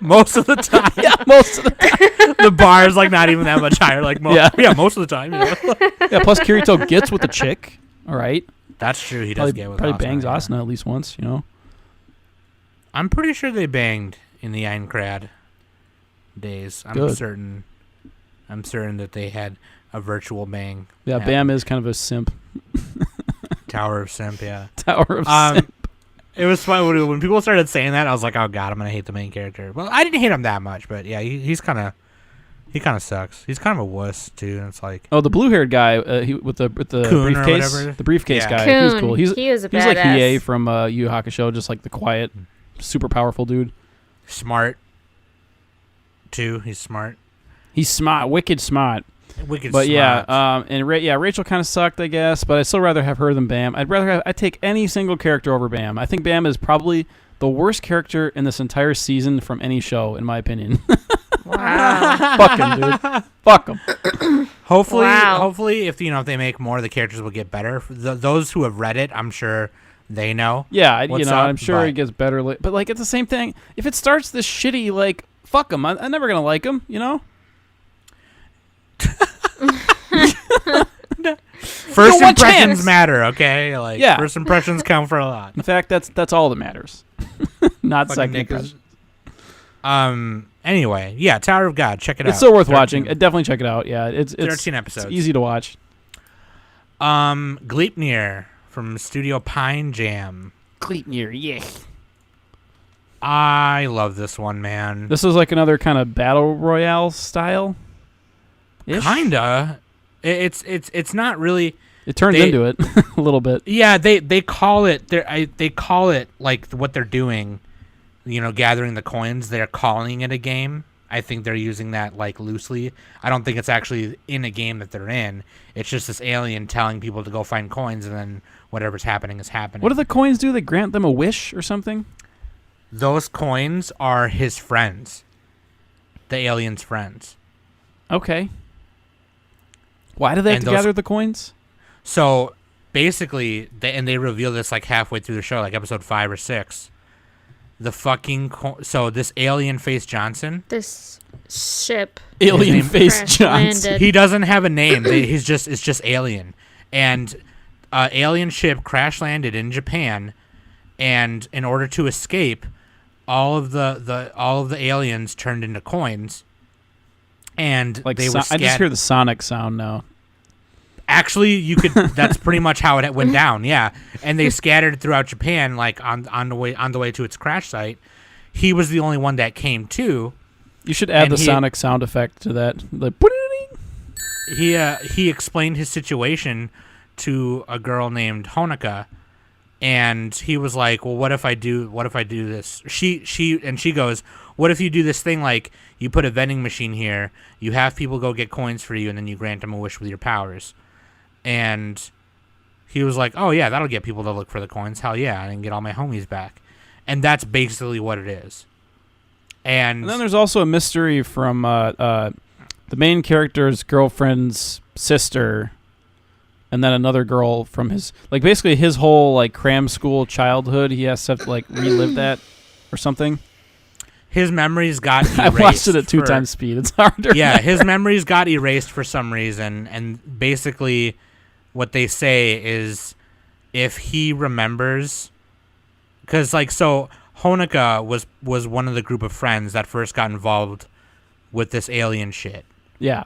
Most of the time. Yeah, most of the time. The bar is like not even that much higher. Like most of the time. Yeah, plus Kirito gets with the chick. All right. That's true. He does get with probably Asuna, bangs yeah. Asuna at least once. I'm pretty sure they banged in the Aincrad days. I'm Good. certain that they had a virtual bang. Yeah, happen. Bam is kind of a simp. Tower of Simp, yeah. Tower of Simp. It was fun when people started saying that. I was like, "Oh God, I'm gonna hate the main character." Well, I didn't hate him that much, but yeah, he kind of sucks. He's kind of a wuss too, and it's like, Oh, the blue-haired guy with the Kun or briefcase, whatever? the briefcase Yeah. guy. Kun. He was cool. He was a He's like badass. Hiei from Yu Yu Hakusho, just like the quiet, super powerful dude. smart too. He's smart, He's smart, wicked smart. wicked. But smart. yeah, Rachel kind of sucked, I guess. But I'd still rather have her than Bam. I'd take any single character over Bam. I think Bam is probably the worst character in this entire season from any show, in my opinion. Wow. Fuck him, dude. Fuck him. Hopefully, if they make more, the characters will get better. Those who have read it, I'm sure they know. Yeah, what's up, I'm sure but- it gets better. But like, it's the same thing. If it starts this shitty, like, fuck him. I'm never gonna like him. First one impressions chance. matter, okay? Like, Yeah. first impressions count for a lot. In fact, that's all that matters. Not Fucking second Nick is- impression. Anyway, yeah, Tower of God. Check it out. It's still worth 13 watching. Definitely check it out. Yeah, it's 13 episodes. It's easy to watch. Gleipnir from Studio Pine Jam. Gleipnir, yeah. I love this one, man. This is like another kind of battle royale style. Kinda. It's not really. It turns into it a little bit. Yeah, they call it. They call it like what they're doing. Gathering the coins. They're calling it a game. I think they're using that like loosely. I don't think it's actually in a game that they're in. It's just this alien telling people to go find coins, and then whatever's happening is happening. What do the coins do? They grant them a wish or something? Those coins are his friends. The alien's friends. Okay. Why do they have to gather the coins? So basically, they reveal this like halfway through the show, like episode 5 or 6. The fucking so this alien face Johnson. This ship. Alien face Johnson. Landed. He doesn't have a name. It's just alien, and alien ship crash landed in Japan, and in order to escape, all of the aliens turned into coins, and like they were. I just hear the Sonic sound now. Actually, you could. That's pretty much how it went down. Yeah, and they scattered throughout Japan, like on the way to its crash site. He was the only one that came to. You should add the Sonic sound effect to that. Like, he explained his situation to a girl named Honoka, and he was like, "Well, what if I do this?" She goes, "What if you do this thing like you put a vending machine here, you have people go get coins for you, and then you grant them a wish with your powers." And he was like, "Oh yeah, that'll get people to look for the coins. Hell yeah, I can get all my homies back." And that's basically what it is. And then there's also a mystery from the main character's girlfriend's sister, and then another girl from his, like, basically his whole like cram school childhood. He has to like relive that or something. His memories got erased. I watched it at 2 times speed. It's harder. Yeah, his memories got erased for some reason, and basically what they say is if he remembers, because like, so Honoka was one of the group of friends that first got involved with this alien shit. Yeah.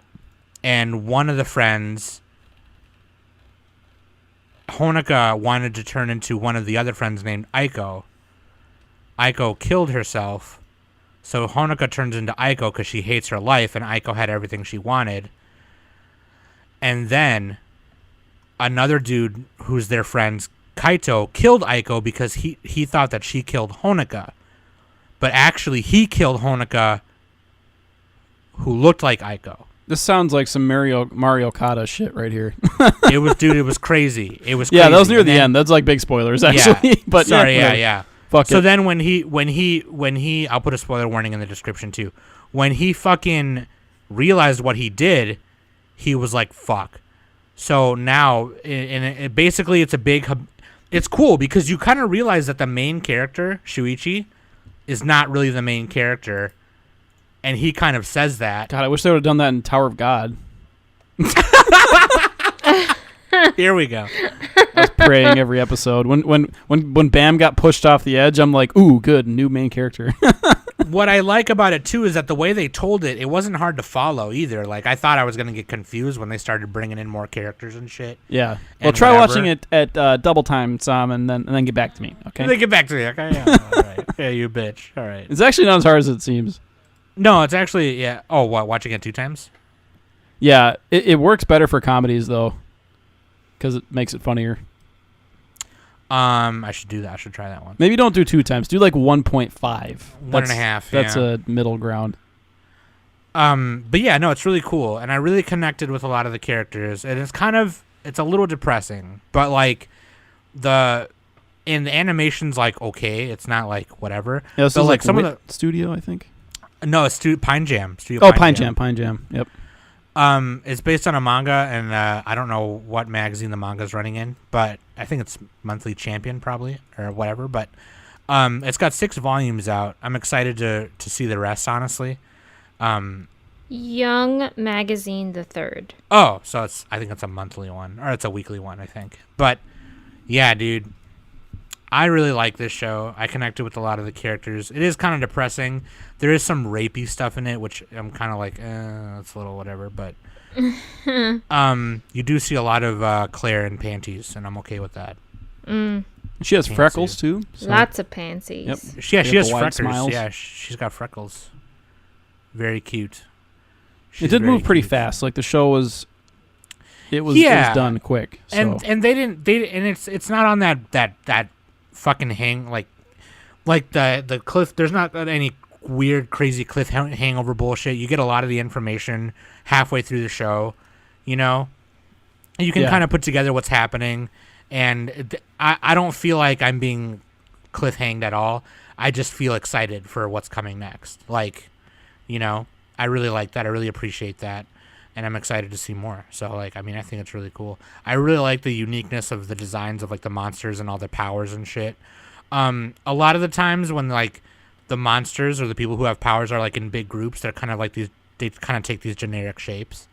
And one of the friends, Honoka wanted to turn into one of the other friends named Aiko. Aiko killed herself. So Honoka turns into Aiko because she hates her life, and Aiko had everything she wanted. And then another dude who's their friend, Kaito, killed Aiko because he thought that she killed Honoka. But actually, he killed Honoka, who looked like Aiko. This sounds like some Mario Kata shit right here. It was crazy. It was yeah, crazy. that was near the end. That's like big spoilers, actually. Yeah. But sorry, yeah. yeah. Fuck so it. then when he, I'll put a spoiler warning in the description too. When he fucking realized what he did, he was like, fuck. So now, basically it's a big, it's cool because you kind of realize that the main character, Shuichi, is not really the main character. And he kind of says that. God, I wish they would have done that in Tower of God. Here we go. I was praying every episode. When Bam got pushed off the edge, I'm like, ooh, good, new main character. What I like about it too is that the way they told it, it wasn't hard to follow either. Like I thought I was gonna get confused when they started bringing in more characters and shit. Yeah. Well, try watching it at double time, Sam, and then get back to me. Okay. Then get back to me. Okay. Yeah. All right. Yeah, you bitch. All right. It's actually not as hard as it seems. No, it's actually yeah. Oh, what? Watching it 2 times? Yeah, it works better for comedies though, because it makes it funnier. I should do that. I should try that one. Maybe don't do 2 times. Do like 1.5. 1.5. That's yeah. a middle ground. But yeah, no, it's really cool, and I really connected with a lot of the characters, and it's a little depressing, but like the animation's like okay, it's not like whatever. Yeah, this but is like some Wit of the studio, I think. No, it's Pine Jam. Pine Jam. Yep. It's based on a manga, and I don't know what magazine the manga's running in, but I think it's Monthly Champion probably or whatever. But it's got 6 volumes out. I'm excited to see the rest, honestly. Young Magazine the Third. Oh, so I think it's a monthly one, or it's a weekly one, I think. But yeah, dude, I really like this show. I connected with a lot of the characters. It is kind of depressing. There is some rapey stuff in it, which I'm kind of like, it's a little whatever. But you do see a lot of Claire in panties, and I'm okay with that. She has freckles too. So. Lots of pansies. Yep. She has freckles. Smiles. Yeah, she's got freckles. Very cute. It did move pretty fast. Like the show was. It was done quick. So. And they didn't. And it's not on that fucking hang like the cliff. There's not any weird, crazy hangover bullshit. You get a lot of the information halfway through the show, you know? You can kind of put together what's happening, and I don't feel like I'm being cliffhanged at all. I just feel excited for what's coming next. Like, you know, I really like that. I really appreciate that, and I'm excited to see more. So, like, I mean, I think it's really cool. I really like the uniqueness of the designs of, like, the monsters and all their powers and shit. A lot of the times when, like, the monsters or the people who have powers are, like, in big groups, they're kind of like these, they kind of take these generic shapes.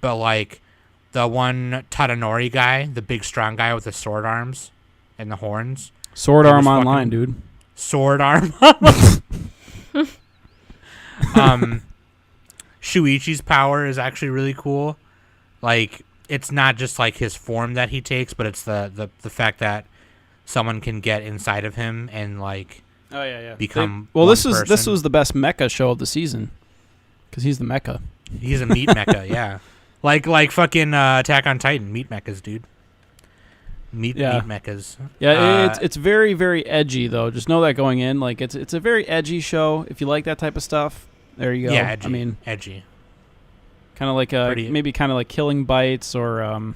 But, like, the one Tadanori guy, the big strong guy with the sword arms and the horns. Sword Arm Online, dude. Sword Arm. Shuichi's power is actually really cool. Like, it's not just like his form that he takes, but it's the fact that someone can get inside of him and like become this was the best mecha show of the season because he's the mecha. He's a meat mecha, yeah. Like fucking Attack on Titan, meat mechas, dude. Meat mechas. Yeah, it's very, very edgy though. Just know that going in, like it's a very edgy show. If you like that type of stuff, there you go. Yeah, edgy. I mean, edgy. Kind of like maybe kind of like Killing Bites or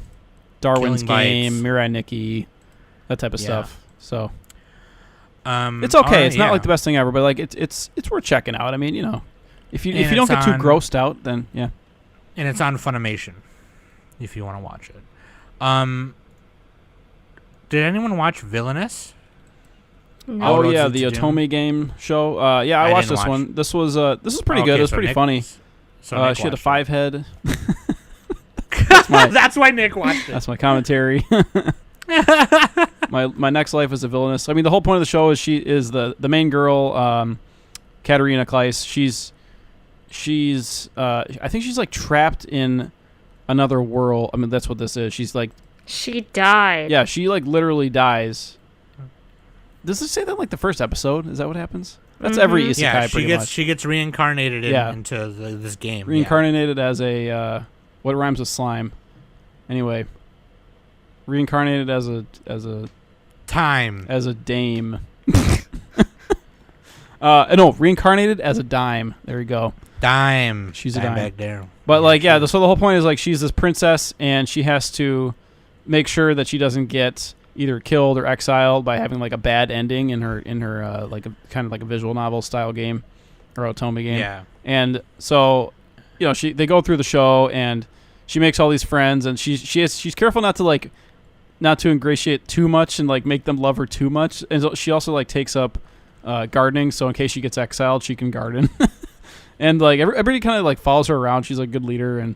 Darwin's Game, Mirai Nikki, that type of stuff. So it's okay. Right, it's not like the best thing ever, but like it's worth checking out. I mean, you know, if you don't get too grossed out, then yeah. And it's on Funimation, if you want to watch it. Did anyone watch Villainous? No. Oh yeah, the Otome game show. I watched this one. This was pretty good. It was pretty funny. So she had a 5-head. That's why Nick watched it. That's my commentary. My next life is a villainess. I mean, the whole point of the show is she is the main girl, Katarina Kleiss. She's I think she's like trapped in another world. I mean, that's what this is. She's like, she died. Yeah, she like literally dies. Does it say that like the first episode? Is that what happens? That's every isekai. Yeah, much. She gets reincarnated into this game. Reincarnated as a what rhymes with slime? Anyway, reincarnated as a dame. No, reincarnated as a dime. There we go. Dime. She's a dime back there. But like, yeah. So the whole point is like she's this princess, and she has to make sure that she doesn't get either killed or exiled by having like a bad ending in her like a kind of like a visual novel style game or otome game. Yeah. And so, you know, they go through the show and she makes all these friends, and she's careful not to ingratiate too much and like make them love her too much. And so she also like takes up gardening, so in case she gets exiled, she can garden. And like everybody kind of like follows her around. She's a good leader, and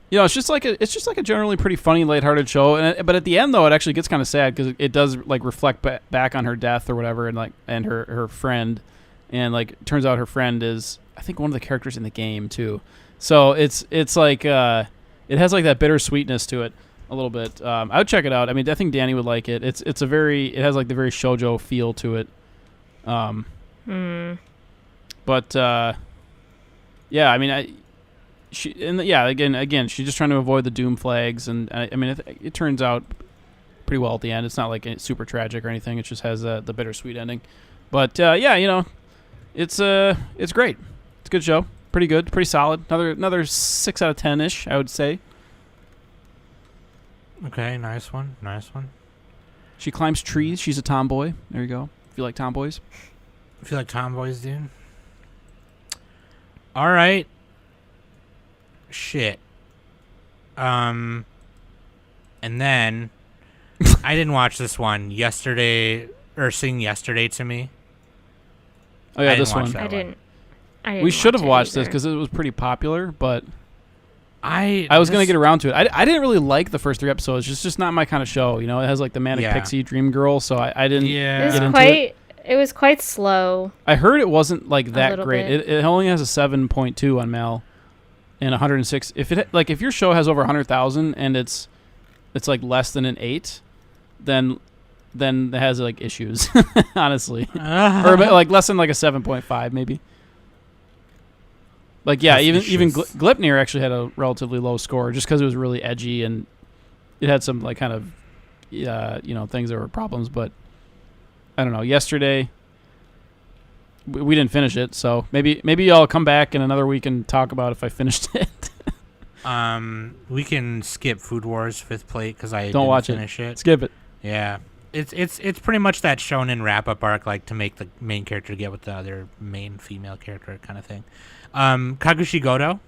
you know, it's just like a generally pretty funny, lighthearted show. But at the end, though, it actually gets kind of sad because it does like reflect back on her death or whatever, and her friend, and like it turns out her friend is, I think, one of the characters in the game too. So it's like it has like that bittersweetness to it a little bit. I would check it out. I mean, I think Danny would like it. It has like the very shoujo feel to it. But yeah, I mean, again, she's just trying to avoid the doom flags, and I mean, it turns out pretty well at the end. It's not like super tragic or anything. It just has the bittersweet ending. But yeah, you know, it's great. It's a good show. Pretty good. Pretty solid. Another 6 out of 10 ish, I would say. Okay, nice one. She climbs trees. She's a tomboy. There you go. If you like tomboys. If you like tomboys, dude. All right. Shit. And then I didn't watch this one yesterday, or Sing Yesterday to Me. Oh yeah, this one. I didn't we should have watched this because it was pretty popular, but I was gonna get around to it. I didn't really like the first 3 episodes. It's just not my kind of show. You know, it has like the manic pixie dream girl, so I didn't get into it. It was quite slow. I heard it wasn't like that great. It only has a 7.2 on Mel and 106. If your show has over 100,000 and it's like less than an 8, then it has like issues, honestly, or like less than like a 7.5 maybe. Like yeah, even Gleipnir actually had a relatively low score just because it was really edgy and it had some like kind of things that were problems, but. I don't know. Yesterday, we didn't finish it, so maybe I'll come back in another week and talk about if I finished it. We can skip Food Wars 5th plate because I don't didn't finish it. Skip it. Yeah, it's pretty much that shonen wrap up arc, like to make the main character get with the other main female character kind of thing. Kakushigoto.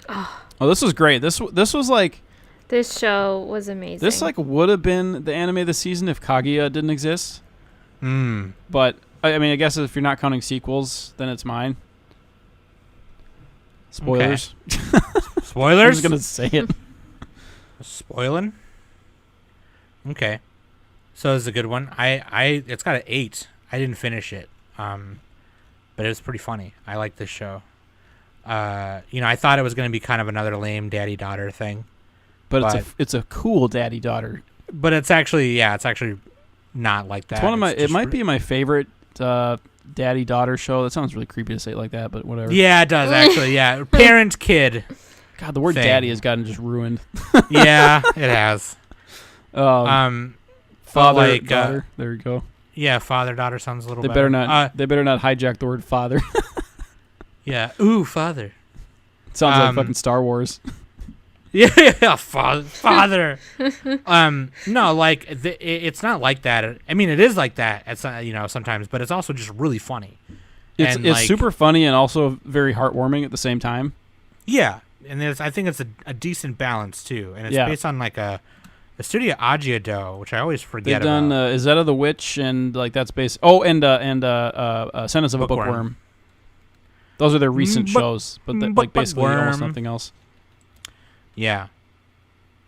Oh, this was great. This was like. This show was amazing. This like would have been the anime of the season if Kaguya didn't exist. But I mean, I guess if you're not counting sequels, then it's mine. Spoilers. Okay. Spoilers? I'm just gonna say it. Spoiling? Okay. So it's a good one. It's got an 8. I didn't finish it. But it was pretty funny. I like this show. I thought it was gonna be kind of another lame daddy-daughter thing. But it's a cool daddy-daughter. But it's actually not like that. It's one of my. It might be my favorite daddy-daughter show. That sounds really creepy to say it like that, but whatever. Yeah, it does actually. Yeah, parent-kid. God, the word thing. daddy has gotten just ruined. Yeah, it has. Father, like, daughter. There you go. Yeah, father-daughter sounds a little. They better. They better not hijack the word father. Yeah. Ooh, father. Sounds like fucking Star Wars. Yeah, father. No, like it's not like that. I mean, it is like that at sometimes, but it's also just really funny. It's super funny and also very heartwarming at the same time. Yeah, and I think it's a decent balance too, and it's based on like a studio Ajiado, which I always forget. They've done Izetta the Witch, and like that's based. Oh, and Ascendance of a Bookworm. Those are their recent shows, but like basically almost nothing else. Yeah.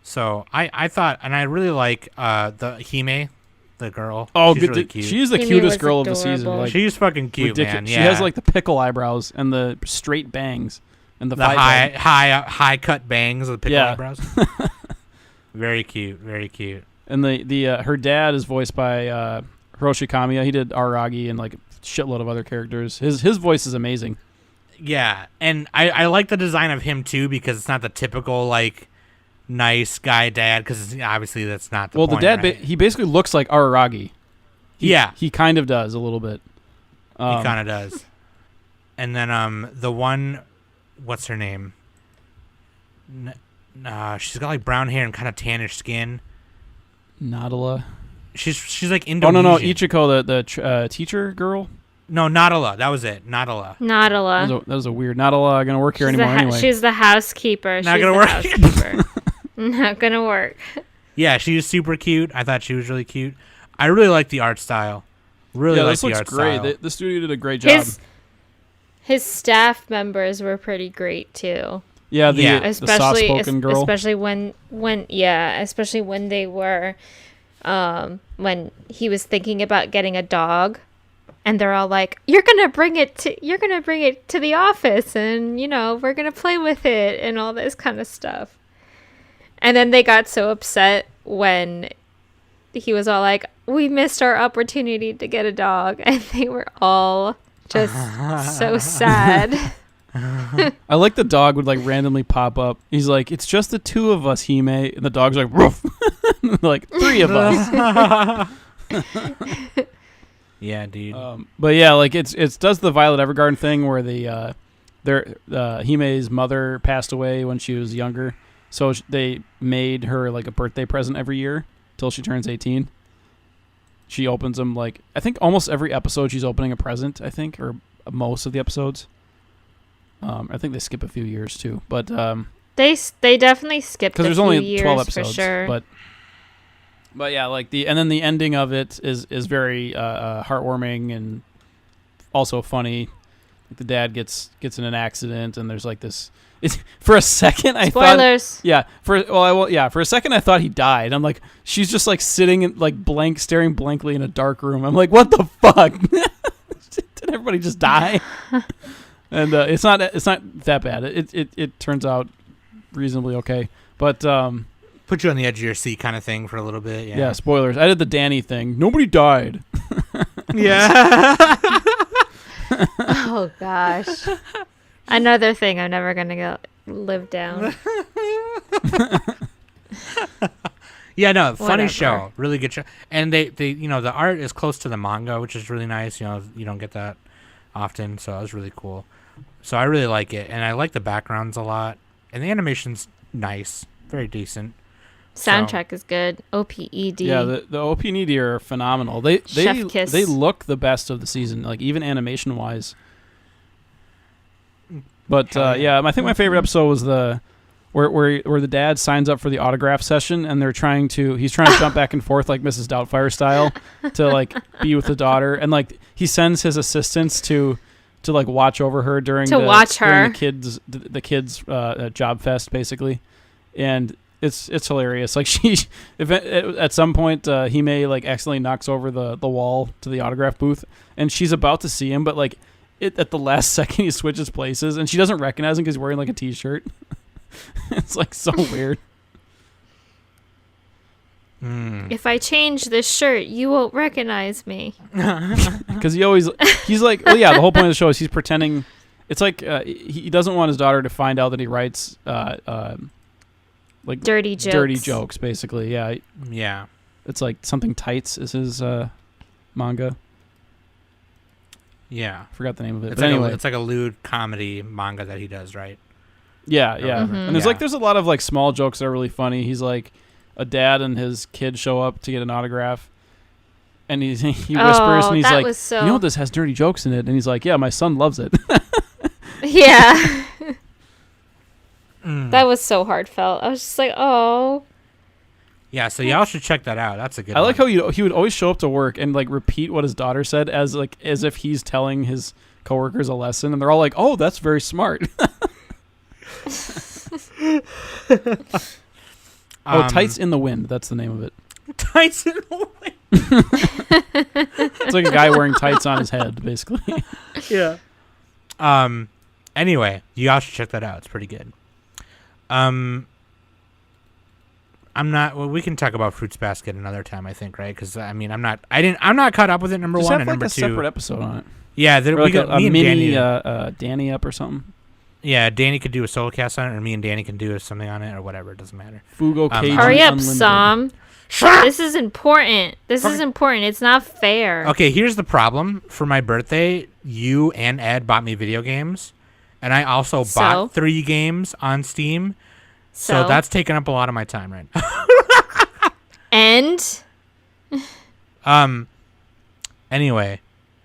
So I thought, and I really like the Hime, the girl. Oh, she's really cute. She's the Hime cutest was girl adorable. of the season. Like, she's fucking cute, ridiculous. man. Yeah. She has like the pickle eyebrows and the straight bangs and the high cut bangs with pickle eyebrows. Very cute, very cute. And the her dad is voiced by Hiroshi Kamiya. He did Araragi and like a shitload of other characters. His voice is amazing. Yeah, and I like the design of him too because it's not the typical like nice guy dad because obviously that's not the point. Well, the dad right? he basically looks like Araragi. He kind of does a little bit. He kind of does. And then the one, what's her name? She's got like brown hair and kind of tannish skin. Nadala. She's like Indonesian. Oh no, Ichiko, the teacher girl. No, Nadala. That was it. Nadala. Nadala. That was a weird. Nadala gonna work here anymore anyway. She's the housekeeper. Not gonna work. Not gonna work. Yeah, she was super cute. I thought she was really cute. I really like the art style. Really like the art great. style. The studio did a great job. His staff members were pretty great too. Yeah, the soft-spoken girl. Especially especially when they were, when he was thinking about getting a dog, and they're all like, "You're gonna bring it to the office, and we're gonna play with it and all this kind of stuff." And then they got so upset when he was all like, "We missed our opportunity to get a dog," and they were all just so sad. I like the dog would like randomly pop up. He's like, "It's just the two of us, Hime," and the dog's like, "Roof," like 3 of us. Yeah, dude. But yeah, like it does the Violet Evergarden thing where Hime's mother passed away when she was younger, so they made her like a birthday present every year till she turns 18. She opens them like I think almost every episode she's opening a present. I think or most of the episodes. I think they skip a few years too, but they definitely skipped because there's a few only years 12 episodes, for sure. But yeah, like then the ending of it is very heartwarming and also funny. Like the dad gets in an accident and there's like this. For a second, I Spoilers. thought. For a second, I thought he died. I'm like, she's just like sitting in like staring blankly in a dark room. I'm like, what the fuck? Did everybody just die? And it's not that bad. It turns out reasonably okay. But put you on the edge of your seat kind of thing for a little bit. Yeah. Yeah. Spoilers. I did the Danny thing. Nobody died. Yeah. Oh gosh. Another thing I'm never gonna live down. Yeah, no, funny Whatever. show, really good show, and they the art is close to the manga, which is really nice. You don't get that often, so it was really cool. So I really like it, and I like the backgrounds a lot, and the animation's nice, very decent. Soundtrack is good. OPED. Yeah, the OP and ED are phenomenal. They Chef kiss. they look the best of the season, like even animation wise. But yeah, I think my favorite episode was the where the dad signs up for the autograph session, and he's trying to jump back and forth like Mrs. Doubtfire style to like be with the daughter, and like he sends his assistants to like watch over her during the kids job fest basically, and it's hilarious. Like at some point Hime like accidentally knocks over the wall to the autograph booth, and she's about to see him, but like at the last second he switches places, and she doesn't recognize him because he's wearing like a t-shirt. It's like so weird. If I change this shirt, you won't recognize me. Because he's like, well, yeah, the whole point of the show is he's pretending. It's like he doesn't want his daughter to find out that he writes like dirty jokes, basically. Yeah. Yeah. It's like Something Tights is his manga. Yeah. Forgot the name of it. It's but like anyway, it's like a lewd comedy manga that he does, right? Yeah. Mm-hmm. And there's a lot of like small jokes that are really funny. He's like, a dad and his kid show up to get an autograph, and he whispers, and he's like, you know, this has dirty jokes in it, and he's like, yeah, my son loves it. Yeah. That was so heartfelt. I was just like, oh. Yeah, so y'all should check that out. That's a good I one. like how he would always show up to work and like repeat what his daughter said as if he's telling his coworkers a lesson, and they're all like, oh, that's very smart. Tights in the Wind. That's the name of it. Tights in the Wind. It's like a guy wearing tights on his head, basically. Yeah. Anyway, you all should check that out. It's pretty good. We can talk about Fruits Basket another time, I think, right? Because I'm not caught up with it. Number Just one have, and like, number a two. separate episode on it. Yeah, We got a mini Danny, Danny up or something. Yeah, Danny could do a solo cast on it, or me and Danny can do something on it, or whatever. It doesn't matter. Fugo Cajun Hurry up, Unlimited. Sam. This is important. This is important. It's not fair. Okay, here's the problem. For my birthday, you and Ed bought me video games, and I also bought 3 games on Steam. So that's taking up a lot of my time right now. And? Anyway,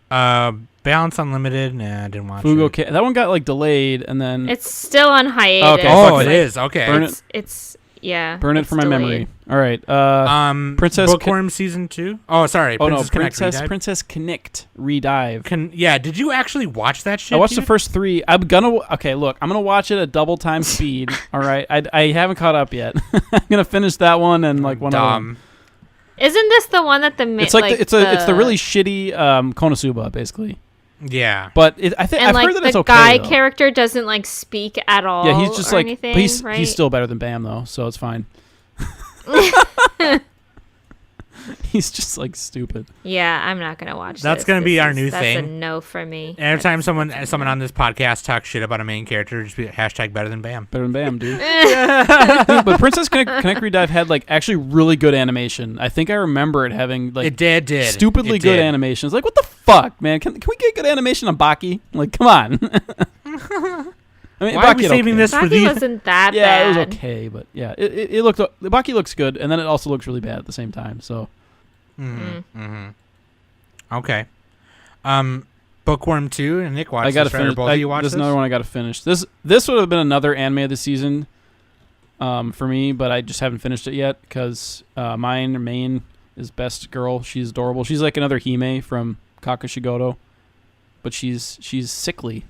Balance Unlimited. Nah, I didn't watch it. That one got like delayed, and then It's still on hiatus. Okay, Oh, it is. Okay. Burn it. It's yeah. Burn it it's for my delayed. memory. All right. Princess Bookworm season 2. Oh, sorry. Princess Connect ReDive. Princess Connect ReDive. Yeah. Did you actually watch that shit? I watched dude? the first 3. I'm gonna watch it at double time speed. All right. I haven't caught up yet. I'm gonna finish that one and like one of them. Isn't this the one that It's it's the really shitty Konosuba basically. Yeah. But I've heard that it's okay. The guy though. character doesn't like speak at all. Yeah, he's just or like anything, but he's right? still better than Bam though, so it's fine. He's just like stupid. Yeah, I'm not gonna watch. That's this. gonna be our new That's thing. a no for me. Every time someone on this podcast talks shit about a main character, just be hashtag better than Bam. Better than Bam, dude. Dude, but Princess Connect ReDive had like actually really good animation. I think I remember it having like It did. stupidly It good did. animation. It's like, what the fuck, man? Can we get good animation on Baki? Like, come on. I mean, Why are we Baki saving this for Baki the? wasn't that Yeah, bad. it was okay, but yeah, it looked. Baki looks good, and then it also looks really bad at the same time. So. Okay. Bookworm 2 and Nick watched I gotta this, right? Or finish. both of you watched There's this? another one I gotta finish. This would have been another anime of the season, for me, but I just haven't finished it yet because main is Best Girl. She's adorable. She's like another Hime from Kakushigoto, but she's sickly.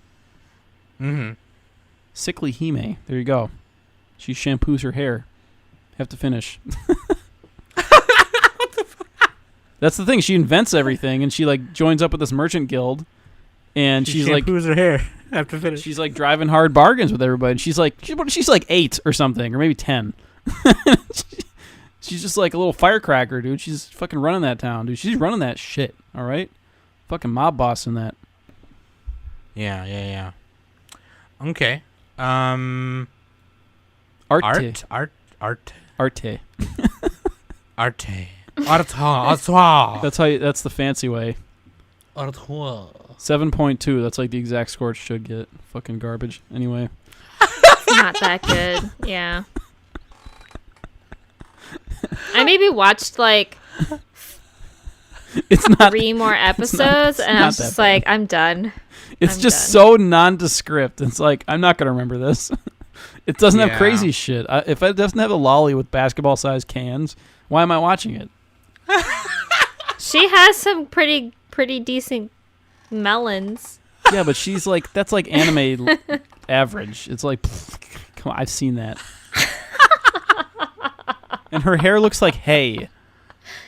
Mm-hmm. Sickly Hime. There you go. She shampoos her hair. Have to finish. That's the thing. She invents everything, and she like joins up with this merchant guild, and she's like, shampoos her hair after finish. she's like driving hard bargains with everybody. And she's like 8 or something, or maybe 10. She's just like a little firecracker, dude. She's fucking running that town, dude. She's running that shit. All right, fucking mob boss in that. Yeah. Okay. Arte. Arte. That's the fancy way. Artois. 7.2. That's like the exact score it should get. Fucking garbage. Anyway. It's not that good. Yeah. I maybe watched like It's not 3 more episodes, and I was just like, I'm done. It's I'm just done. so nondescript. It's like, I'm not going to remember this. It doesn't have crazy shit. If it doesn't have a lolly with basketball-sized cans, why am I watching it? She has some pretty decent melons. Yeah, but she's like, that's like anime average. It's like, come on, I've seen that. And her hair looks like hay.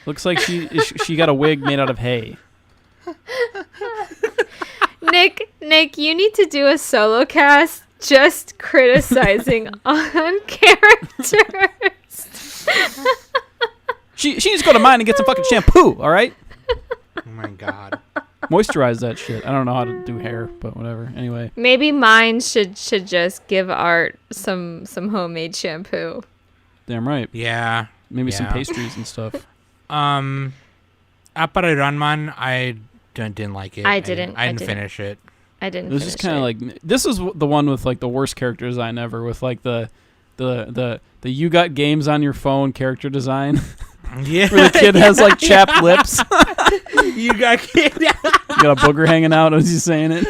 Looks like she got a wig made out of hay. Nick, you need to do a solo cast just criticizing on characters. She needs to go to mine and get some fucking shampoo, all right? Oh my god. Moisturize that shit. I don't know how to do hair, but whatever. Anyway. Maybe mine should just give Art some homemade shampoo. Damn right. Yeah. Maybe some pastries and stuff. Appare Ranman, I didn't like it. I didn't finish it. I didn't. It was just kind of like, this is the one with like the worst character design ever, with like the you got games on your phone character design. Yeah. Where the kid has like chapped lips. You got kid. Got a booger hanging out as he's saying it.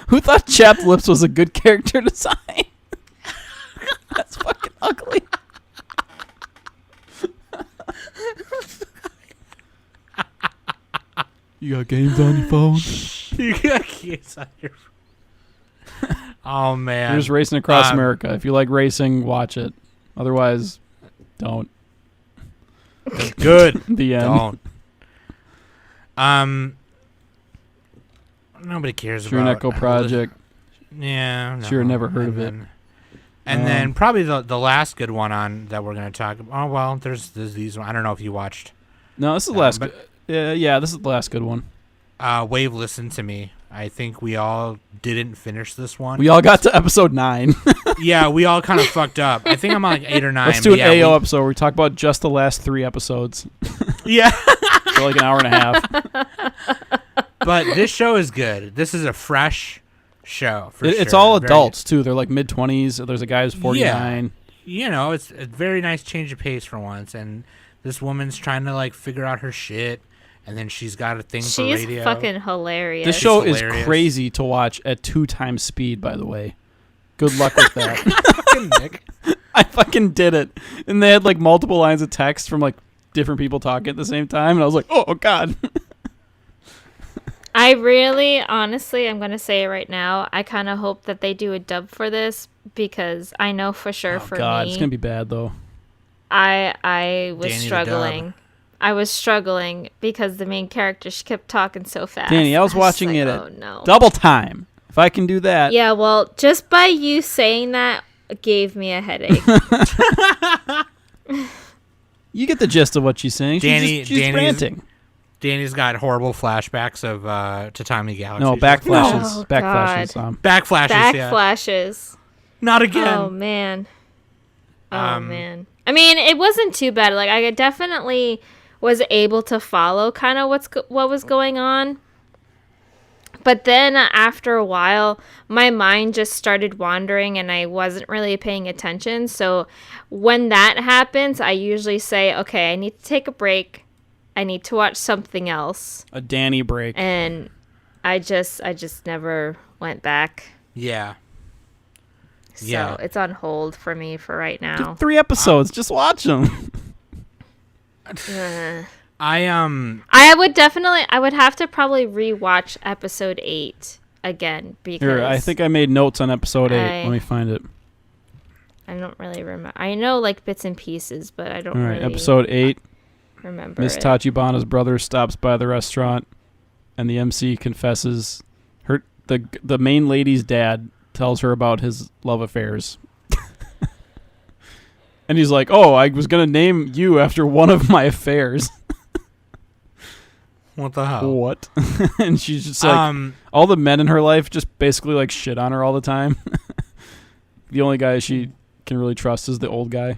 Who thought chapped lips was a good character design? That's fucking ugly. You got games on your phone? You got kids on your phone. Oh man. You're just racing across America. If you like racing, watch it. Otherwise, don't. Good. The end. Don't. Nobody cares Sure about Echo Project. Yeah. Sure, never heard of it. And then probably the last good one on that we're going to talk about. Oh well, there's these. I don't know if you watched. No, this is the last. Yeah, this is the last good one. Wave, listen to me. I think we all didn't finish this one. We all got to episode 9. Yeah, we all kind of fucked up. I think I'm on like 8 or 9. Let's do an AO episode where we talk about just the last 3 episodes. Yeah. For like an hour and a half. But this show is good. This is a fresh show. It's all adults, too. They're like mid-20s. There's a guy who's 49. Yeah. You know, it's a very nice change of pace for once. And this woman's trying to like figure out her shit. And then she's got a thing for radio. She's fucking hilarious. This show is crazy to watch at 2 times speed, by the way. Good luck with that. Fucking Nick. I fucking did it. And they had like multiple lines of text from like different people talking at the same time. And I was like, oh God. I really, honestly, I'm going to say it right now. I kind of hope that they do a dub for this because I know for sure for God, me. it's going to be bad though. I was Danny the struggling. dub. I was struggling because the main character, she kept talking so fast. Danny, I was watching it like, at double time. If I can do that. Yeah, well, just by you saying that gave me a headache. You get the gist of what she's saying. She's ranting. Danny's got horrible flashbacks of Tatami Galaxy. No, backflashes. Oh, backflashes. Backflashes, yeah. Backflashes. Not again. Oh, man. Oh, man. I mean, it wasn't too bad. Like, I definitely was able to follow kind of what was going on. But then after a while, my mind just started wandering and I wasn't really paying attention. So when that happens, I usually say, okay, I need to take a break. I need to watch something else. A Danny break. And I just never went back. Yeah. So it's on hold for me for right now. 3 episodes. Just watch them. I would have to probably rewatch episode 8 again because Here, I think I made notes on episode 8. Let me find it. I don't really remember. I know like bits and pieces, but I don't All right, really episode 8. remember. Miss Tachibana's brother stops by the restaurant and the MC confesses the main lady's dad tells her about his love affairs. And he's like, "Oh, I was going to name you after one of my affairs." What the hell? What? And she's just like, all the men in her life just basically like shit on her all the time. The only guy she can really trust is the old guy.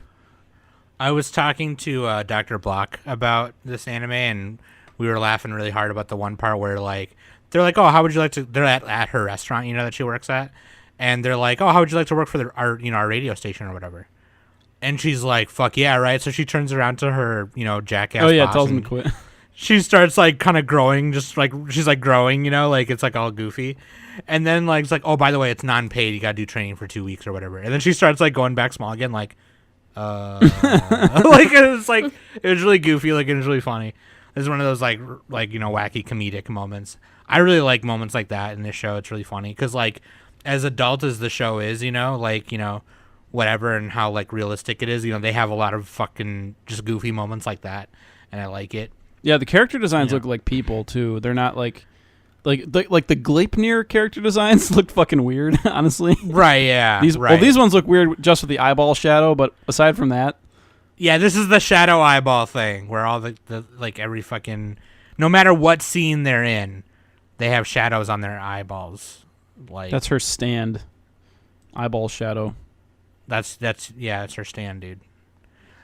I was talking to Dr. Block about this anime, and we were laughing really hard about the one part where like they're like, oh, how would you like to? They're at her restaurant, that she works at, and they're like, oh, how would you like to work for our radio station or whatever? And she's like, fuck yeah, right. So she turns around to her jackass. Oh yeah, boss tells him to quit. She starts like kind of growing, just like she's like growing, like it's like all goofy. And then like it's like, oh, by the way, it's non-paid. You gotta do training for 2 weeks or whatever. And then she starts like going back small again, like, like it was really goofy, like it was really funny. This is one of those like wacky comedic moments. I really like moments like that in this show. It's really funny because like as adult as the show is, whatever, and how like realistic it is, they have a lot of fucking just goofy moments like that, and I like it. Yeah, the character designs look like people too. They're not like the Gleipnir character designs look fucking weird, honestly. Right, yeah. These ones look weird just with the eyeball shadow, but aside from that. Yeah, this is the shadow eyeball thing where all the like every fucking, no matter what scene they're in, they have shadows on their eyeballs. Like that's her stand. Eyeball shadow. That's her stand, dude.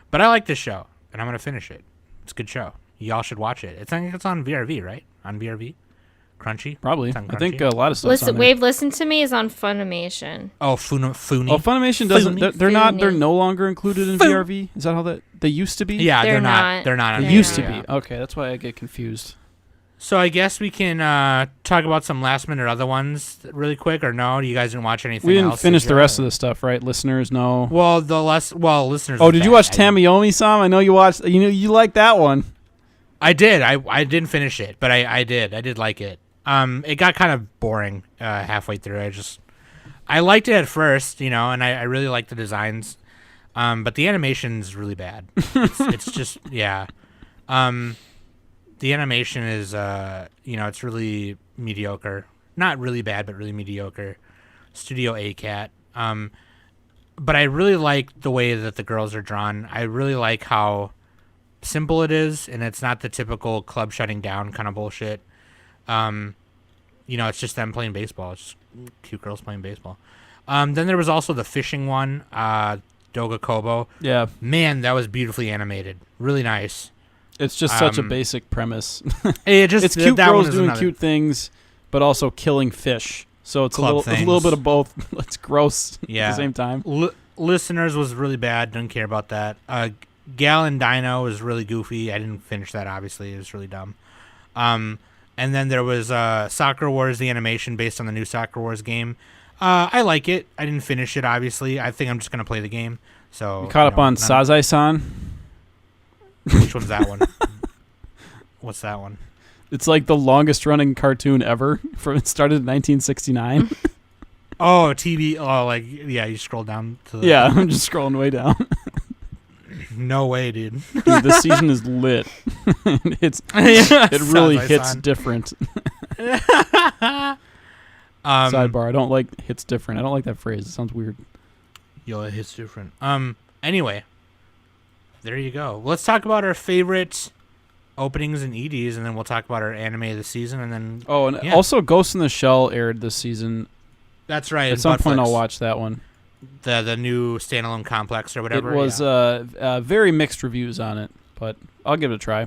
But I like this show, and I'm gonna finish it. It's a good show. Y'all should watch it. I think it's on VRV, right? On VRV? Crunchy? Probably. Crunchy? I think a lot of stuff. Listen to Me is on Funimation. Oh, Funi. Oh, Funimation doesn't. They're no longer included in VRV. Is that how that they used to be? Yeah, they're not. They're not. They used to be. Okay, that's why I get confused. So I guess we can talk about some last minute other ones really quick, or no? You guys didn't watch anything? We didn't finish the rest of the stuff, right? Listeners, no. Well, listeners. Oh, did you watch Tamiyomi-sama? I know you watched. You liked that one. I did. I didn't finish it, but I did. I did like it. It got kind of boring halfway through. I liked it at first, and I really liked the designs, but the animation's really bad. It's just the animation is it's really mediocre. Not really bad, but really mediocre. Studio ACAT. But I really like the way that the girls are drawn. I really like how simple it is, and it's not the typical club shutting down kind of bullshit. It's just them playing baseball. It's just cute girls playing baseball. Then there was also the fishing one, Doga Kobo. Yeah. Man, that was beautifully animated. Really nice. It's just such a basic premise. It's cute girls doing cute things, but also killing fish. So it's a little bit of both. It's gross at the same time. Listeners was really bad. Didn't care about that. Gal and Dino was really goofy. I didn't finish that, obviously. It was really dumb. And then there was Soccer Wars, the animation based on the new Soccer Wars game. I like it. I didn't finish it, obviously. I think I'm just going to play the game. So you caught up on Sazai-san? Which one's that one? What's that one? It's like the longest running cartoon ever. It started in 1969. Oh, TV. Oh, you scroll down to the... Yeah, I'm just scrolling way down. No way, dude. Dude, this season is lit. It really hits different. Sidebar, I don't like hits different. I don't like that phrase. It sounds weird. Yo, it hits different. Anyway, there you go. Let's talk about our favorite openings and EDs, and then we'll talk about our anime of the season, and then... Oh, and also Ghost in the Shell aired this season. That's right. At some point I'll watch that one. The new standalone complex or whatever. It was very mixed reviews on it, but I'll give it a try.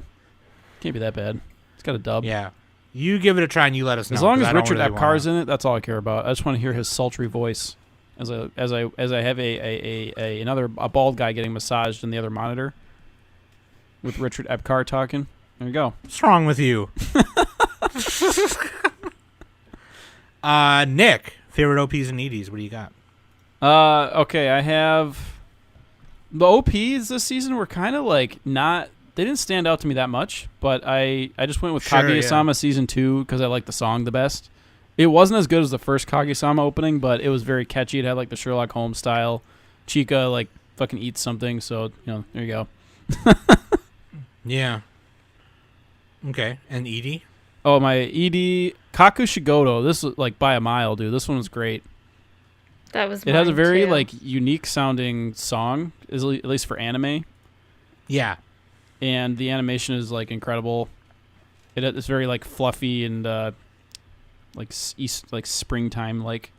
Can't be that bad. It's got a dub. Yeah. You give it a try and you let us know. As long as Richard Epcar's in it, that's all I care about. I just want to hear his sultry voice as I have another bald guy getting massaged in the other monitor with Richard Epcar talking. There you go. What's wrong with you? Nick, favorite OPs and EDs. What do you got? Okay, I have the OPs this season were kind of they didn't stand out to me that much, but I just went with Kaguya-sama Season 2 because I like the song the best. It wasn't as good as the first Kaguya-sama opening, but it was very catchy. It had the Sherlock Holmes style. Chica fucking eats something, so there you go. Yeah. Okay, and ED? Oh, my ED Kakushigoto. This was by a mile, dude. This one was great. That was. It has a very unique sounding song, at least for anime. Yeah, and the animation is incredible. It's very fluffy and springtime It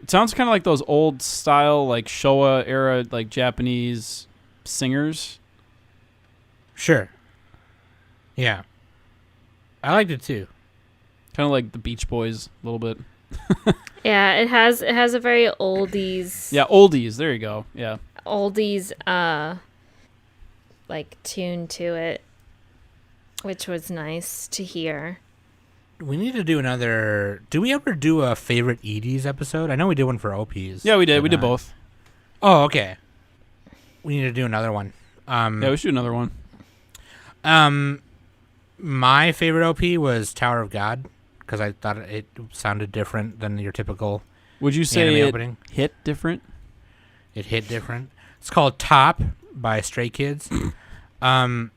sounds kind of like those old style Showa era Japanese singers. Sure. Yeah. I liked it too. Kind of like the Beach Boys a little bit. Yeah, it has a very oldies. Yeah, oldies. There you go. Yeah. Oldies like tune to it, which was nice to hear. We need to do another. Do we ever do a favorite EDs episode? I know we did one for OPs. Yeah, we did. We did both. Oh, okay. We need to do another one. Yeah, we should do another one. My favorite OP was Tower of God because I thought it sounded different than your typical. Would you say anime it opening. hit different? It hit different. It's called Top by Stray Kids. You More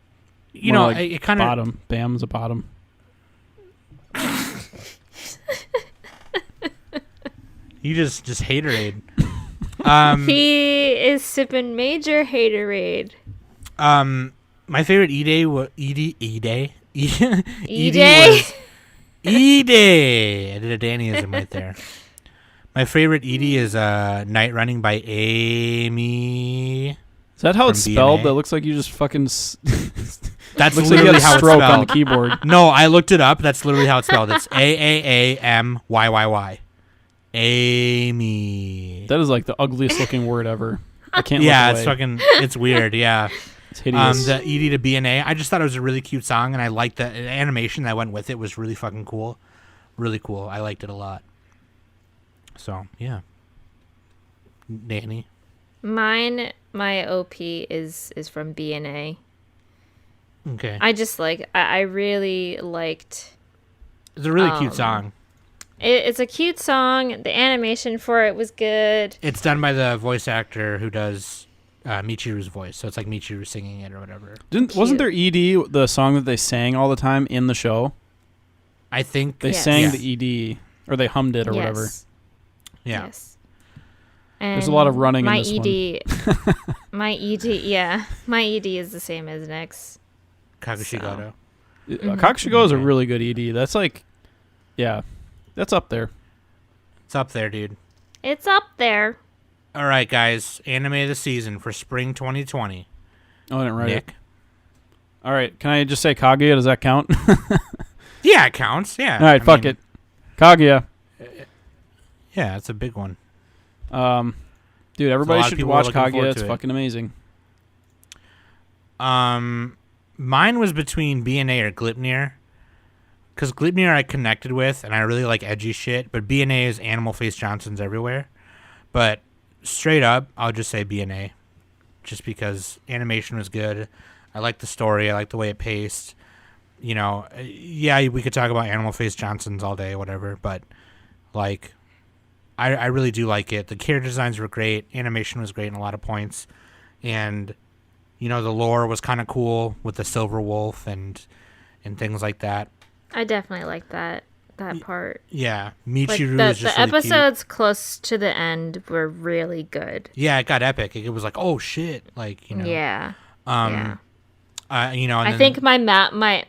know, like it kind of bottom. Bam's a bottom. You just haterade. He is sipping major haterade. My favorite E-Day was E-Day. E-Day? Was E-Day. I did a Dannyism right there. My favorite ED is Night Running by Amy. Is that how From it's spelled? BNA? That looks like you just fucking. That's looks like you literally had a how it's stroke on the spelled. keyboard. No, I looked it up. That's literally how it's spelled. It's AAAMYYY. Amy. That is like the ugliest looking word ever. I can't. Yeah, look it's away. fucking. It's weird. Yeah. It's hideous. The ED to BNA. I just thought it was a really cute song, and I liked the animation that went with it. Was really fucking cool. Really cool. I liked it a lot. So yeah. Danny. My OP is from BNA. Okay. I really liked. It's a really cute song. It's a cute song. The animation for it was good. It's done by the voice actor who does Michiru's voice, so it's like Michiru singing it or whatever. Wasn't there ED the song that they sang all the time in the show? I think They Yes. sang Yes. the ED or they hummed it or whatever. Yes. Yeah. Yes. There's a lot of running my in this ED, my ED is the same as Nick's. Kakushigoto. Kakushigoto is a really good ED. That's like, yeah, that's up there. It's up there, dude. It's up there. All right, guys. Anime of the season for spring 2020. Oh, I didn't write Nick. it. All right, can I just say Kaguya? Does that count? Yeah, it counts. Yeah. All right, fuck it. Kaguya. Yeah, it's a big one. Dude, everybody lot of should people watch are looking Kaguya. forward It's to it. fucking amazing. Mine was between BNA or Gleipnir. Because Gleipnir I connected with, and I really like edgy shit, but BNA is Animal Face Johnson's everywhere. But straight up, I'll just say BNA. Just because animation was good. I like the story. I like the way it paced. You know, yeah, we could talk about Animal Face Johnson's all day, whatever, but, like, I really do like it. The character designs were great. Animation was great in a lot of points. And, you know, the lore was kind of cool with the Silver Wolf and things like that. I definitely like that part. Yeah, Like Michiru the is just really cute. episodes close to the end were really good. Yeah, it got epic. It was like, oh shit, like, you know. Yeah. Yeah. You know, and I then- think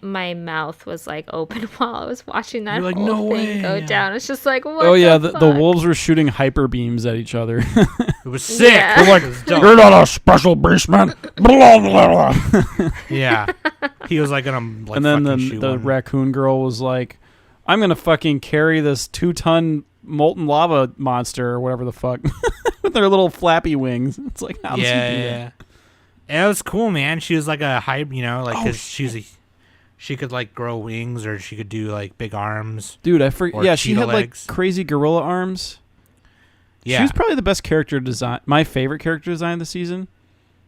my mouth was like open while I was watching that You're like, whole "No thing way." go Yeah. down. It's just like, what? Oh yeah, the fuck? wolves were shooting hyper beams at each other. it was sick. Yeah. It was dope. You're not a special beast, man. Blah, blah, blah. Yeah, he was like gonna like And then fucking shoot the one. raccoon girl was like, "I'm gonna fucking carry this 2-ton molten lava monster or whatever the fuck with their little flappy wings." It's like, how does she do that? Yeah. It was cool, man. She was like a hype, you know, like Oh, because she could like grow wings or she could do like big arms. Dude, I forget. Or Yeah, she cheetah had legs. like crazy gorilla arms. Yeah, She was probably the best character design. My favorite character design of the season,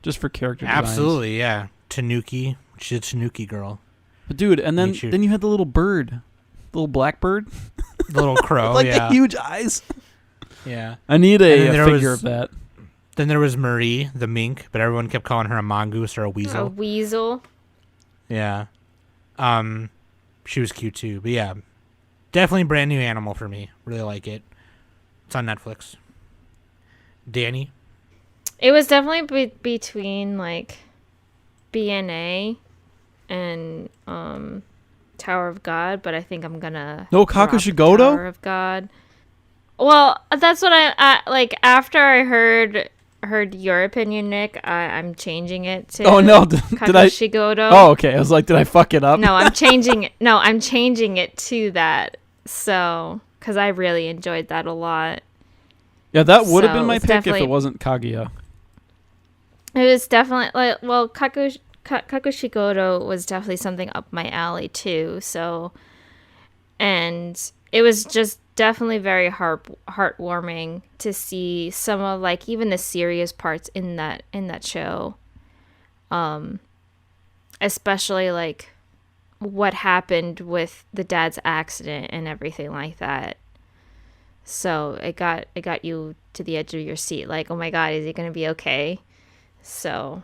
just for character designs. absolutely, yeah. Tanuki, she's a Tanuki girl, But dude, and then Nature. then you had the little bird, little black bird, the little crow. like yeah, the huge eyes. yeah. I need And a then there figure was- of that. Then there was Marie, the mink, but everyone kept calling her a mongoose or a A weasel. weasel. Yeah. She was cute too. But yeah, definitely brand new animal for me. Really like it. It's on Netflix. Danny? It was definitely between like BNA and Tower of God, but I think I'm gonna No drop Kakushigoto? Tower of God. Well, that's what I like. After I heard heard your opinion, Nick. I'm changing it to. Oh no! Did I? Kakushigoto. Oh, okay. I was like, did I fuck it up? No, I'm changing it. No, I'm changing it to that. So, because I really enjoyed that a lot. Yeah, that would have So, been my it's pick if definitely- it wasn't Kaguya. It was definitely like, well, Kakushigoto was definitely something up my alley too. So, and it was just definitely very heartwarming to see some of like even the serious parts in that show. Especially like what happened with the dad's accident and everything like that. So it got you to the edge of your seat, like, oh my god, is he gonna be okay? So,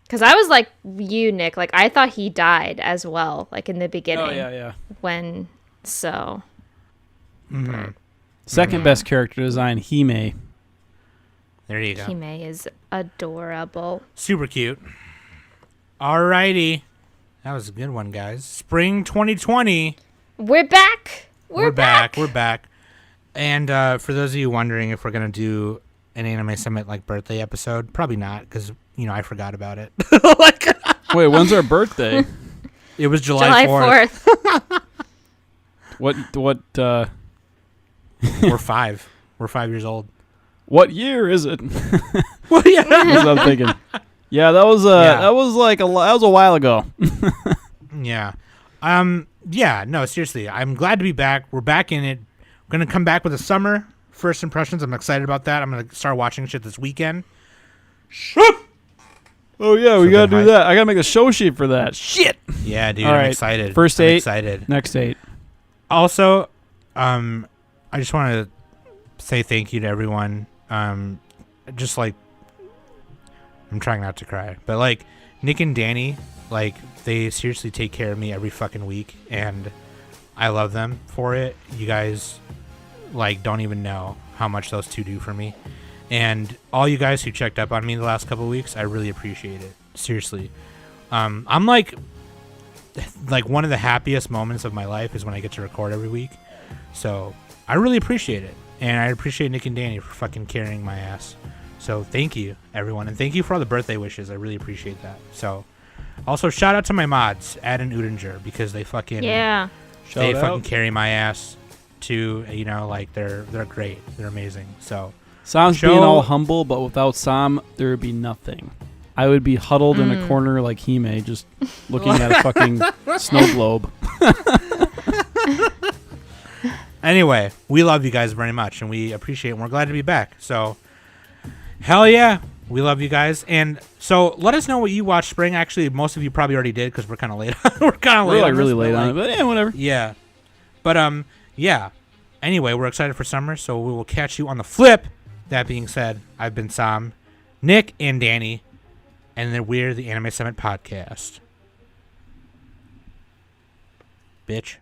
because I was like you, Nick, like I thought he died as well, like in the beginning. Oh yeah. When so. Mm-hmm. Second best character design, Hime. There you go. Hime is adorable. Super cute. Alrighty. That was a good one, guys. Spring 2020. We're back. We're back. We're back. And for those of you wondering if we're going to do an Anime Summit like birthday episode, probably not, because, I forgot about it. Wait, when's our birthday? It was July 4th. What We're 5. We're 5 years old. what year is it? Well, yeah. That's what I'm thinking. Yeah, that was a while ago. Yeah. Yeah, no, seriously. I'm glad to be back. We're back in it. We're going to come back with a summer first impressions. I'm excited about that. I'm going to start watching shit this weekend. Oh yeah, we So gotta then do that. I gotta make a show sheet for that. Shit. Yeah, dude, All I'm right. excited. First I'm 8. excited. Next 8. Also, I just want to say thank you to everyone. Just like, I'm trying not to cry, but like Nick and Danny, like they seriously take care of me every fucking week, and I love them for it. You guys, like, don't even know how much those two do for me. And all you guys who checked up on me the last couple of weeks, I really appreciate it. Seriously. I'm like one of the happiest moments of my life is when I get to record every week. So I really appreciate it. And I appreciate Nick and Danny for fucking carrying my ass. So thank you, everyone. And thank you for all the birthday wishes. I really appreciate that. So also shout out to my mods, Ad and Udinger, because they fucking fucking carry my ass too. Like they're great. They're amazing. So Sam's being all humble, but without Sam, there would be nothing. I would be huddled in a corner like Hime, just looking at a fucking snow globe. Anyway, we love you guys very much, and we appreciate it, and we're glad to be back. So, hell yeah, we love you guys. And so, let us know what you watched spring. Actually, most of you probably already did, because we're kind of late. We're Like really late on it, but yeah, whatever. Yeah. But, yeah. Anyway, we're excited for summer, so we will catch you on the flip. That being said, I've been Sam, Nick, and Danny, and then we're the Anime Summit Podcast. Bitch.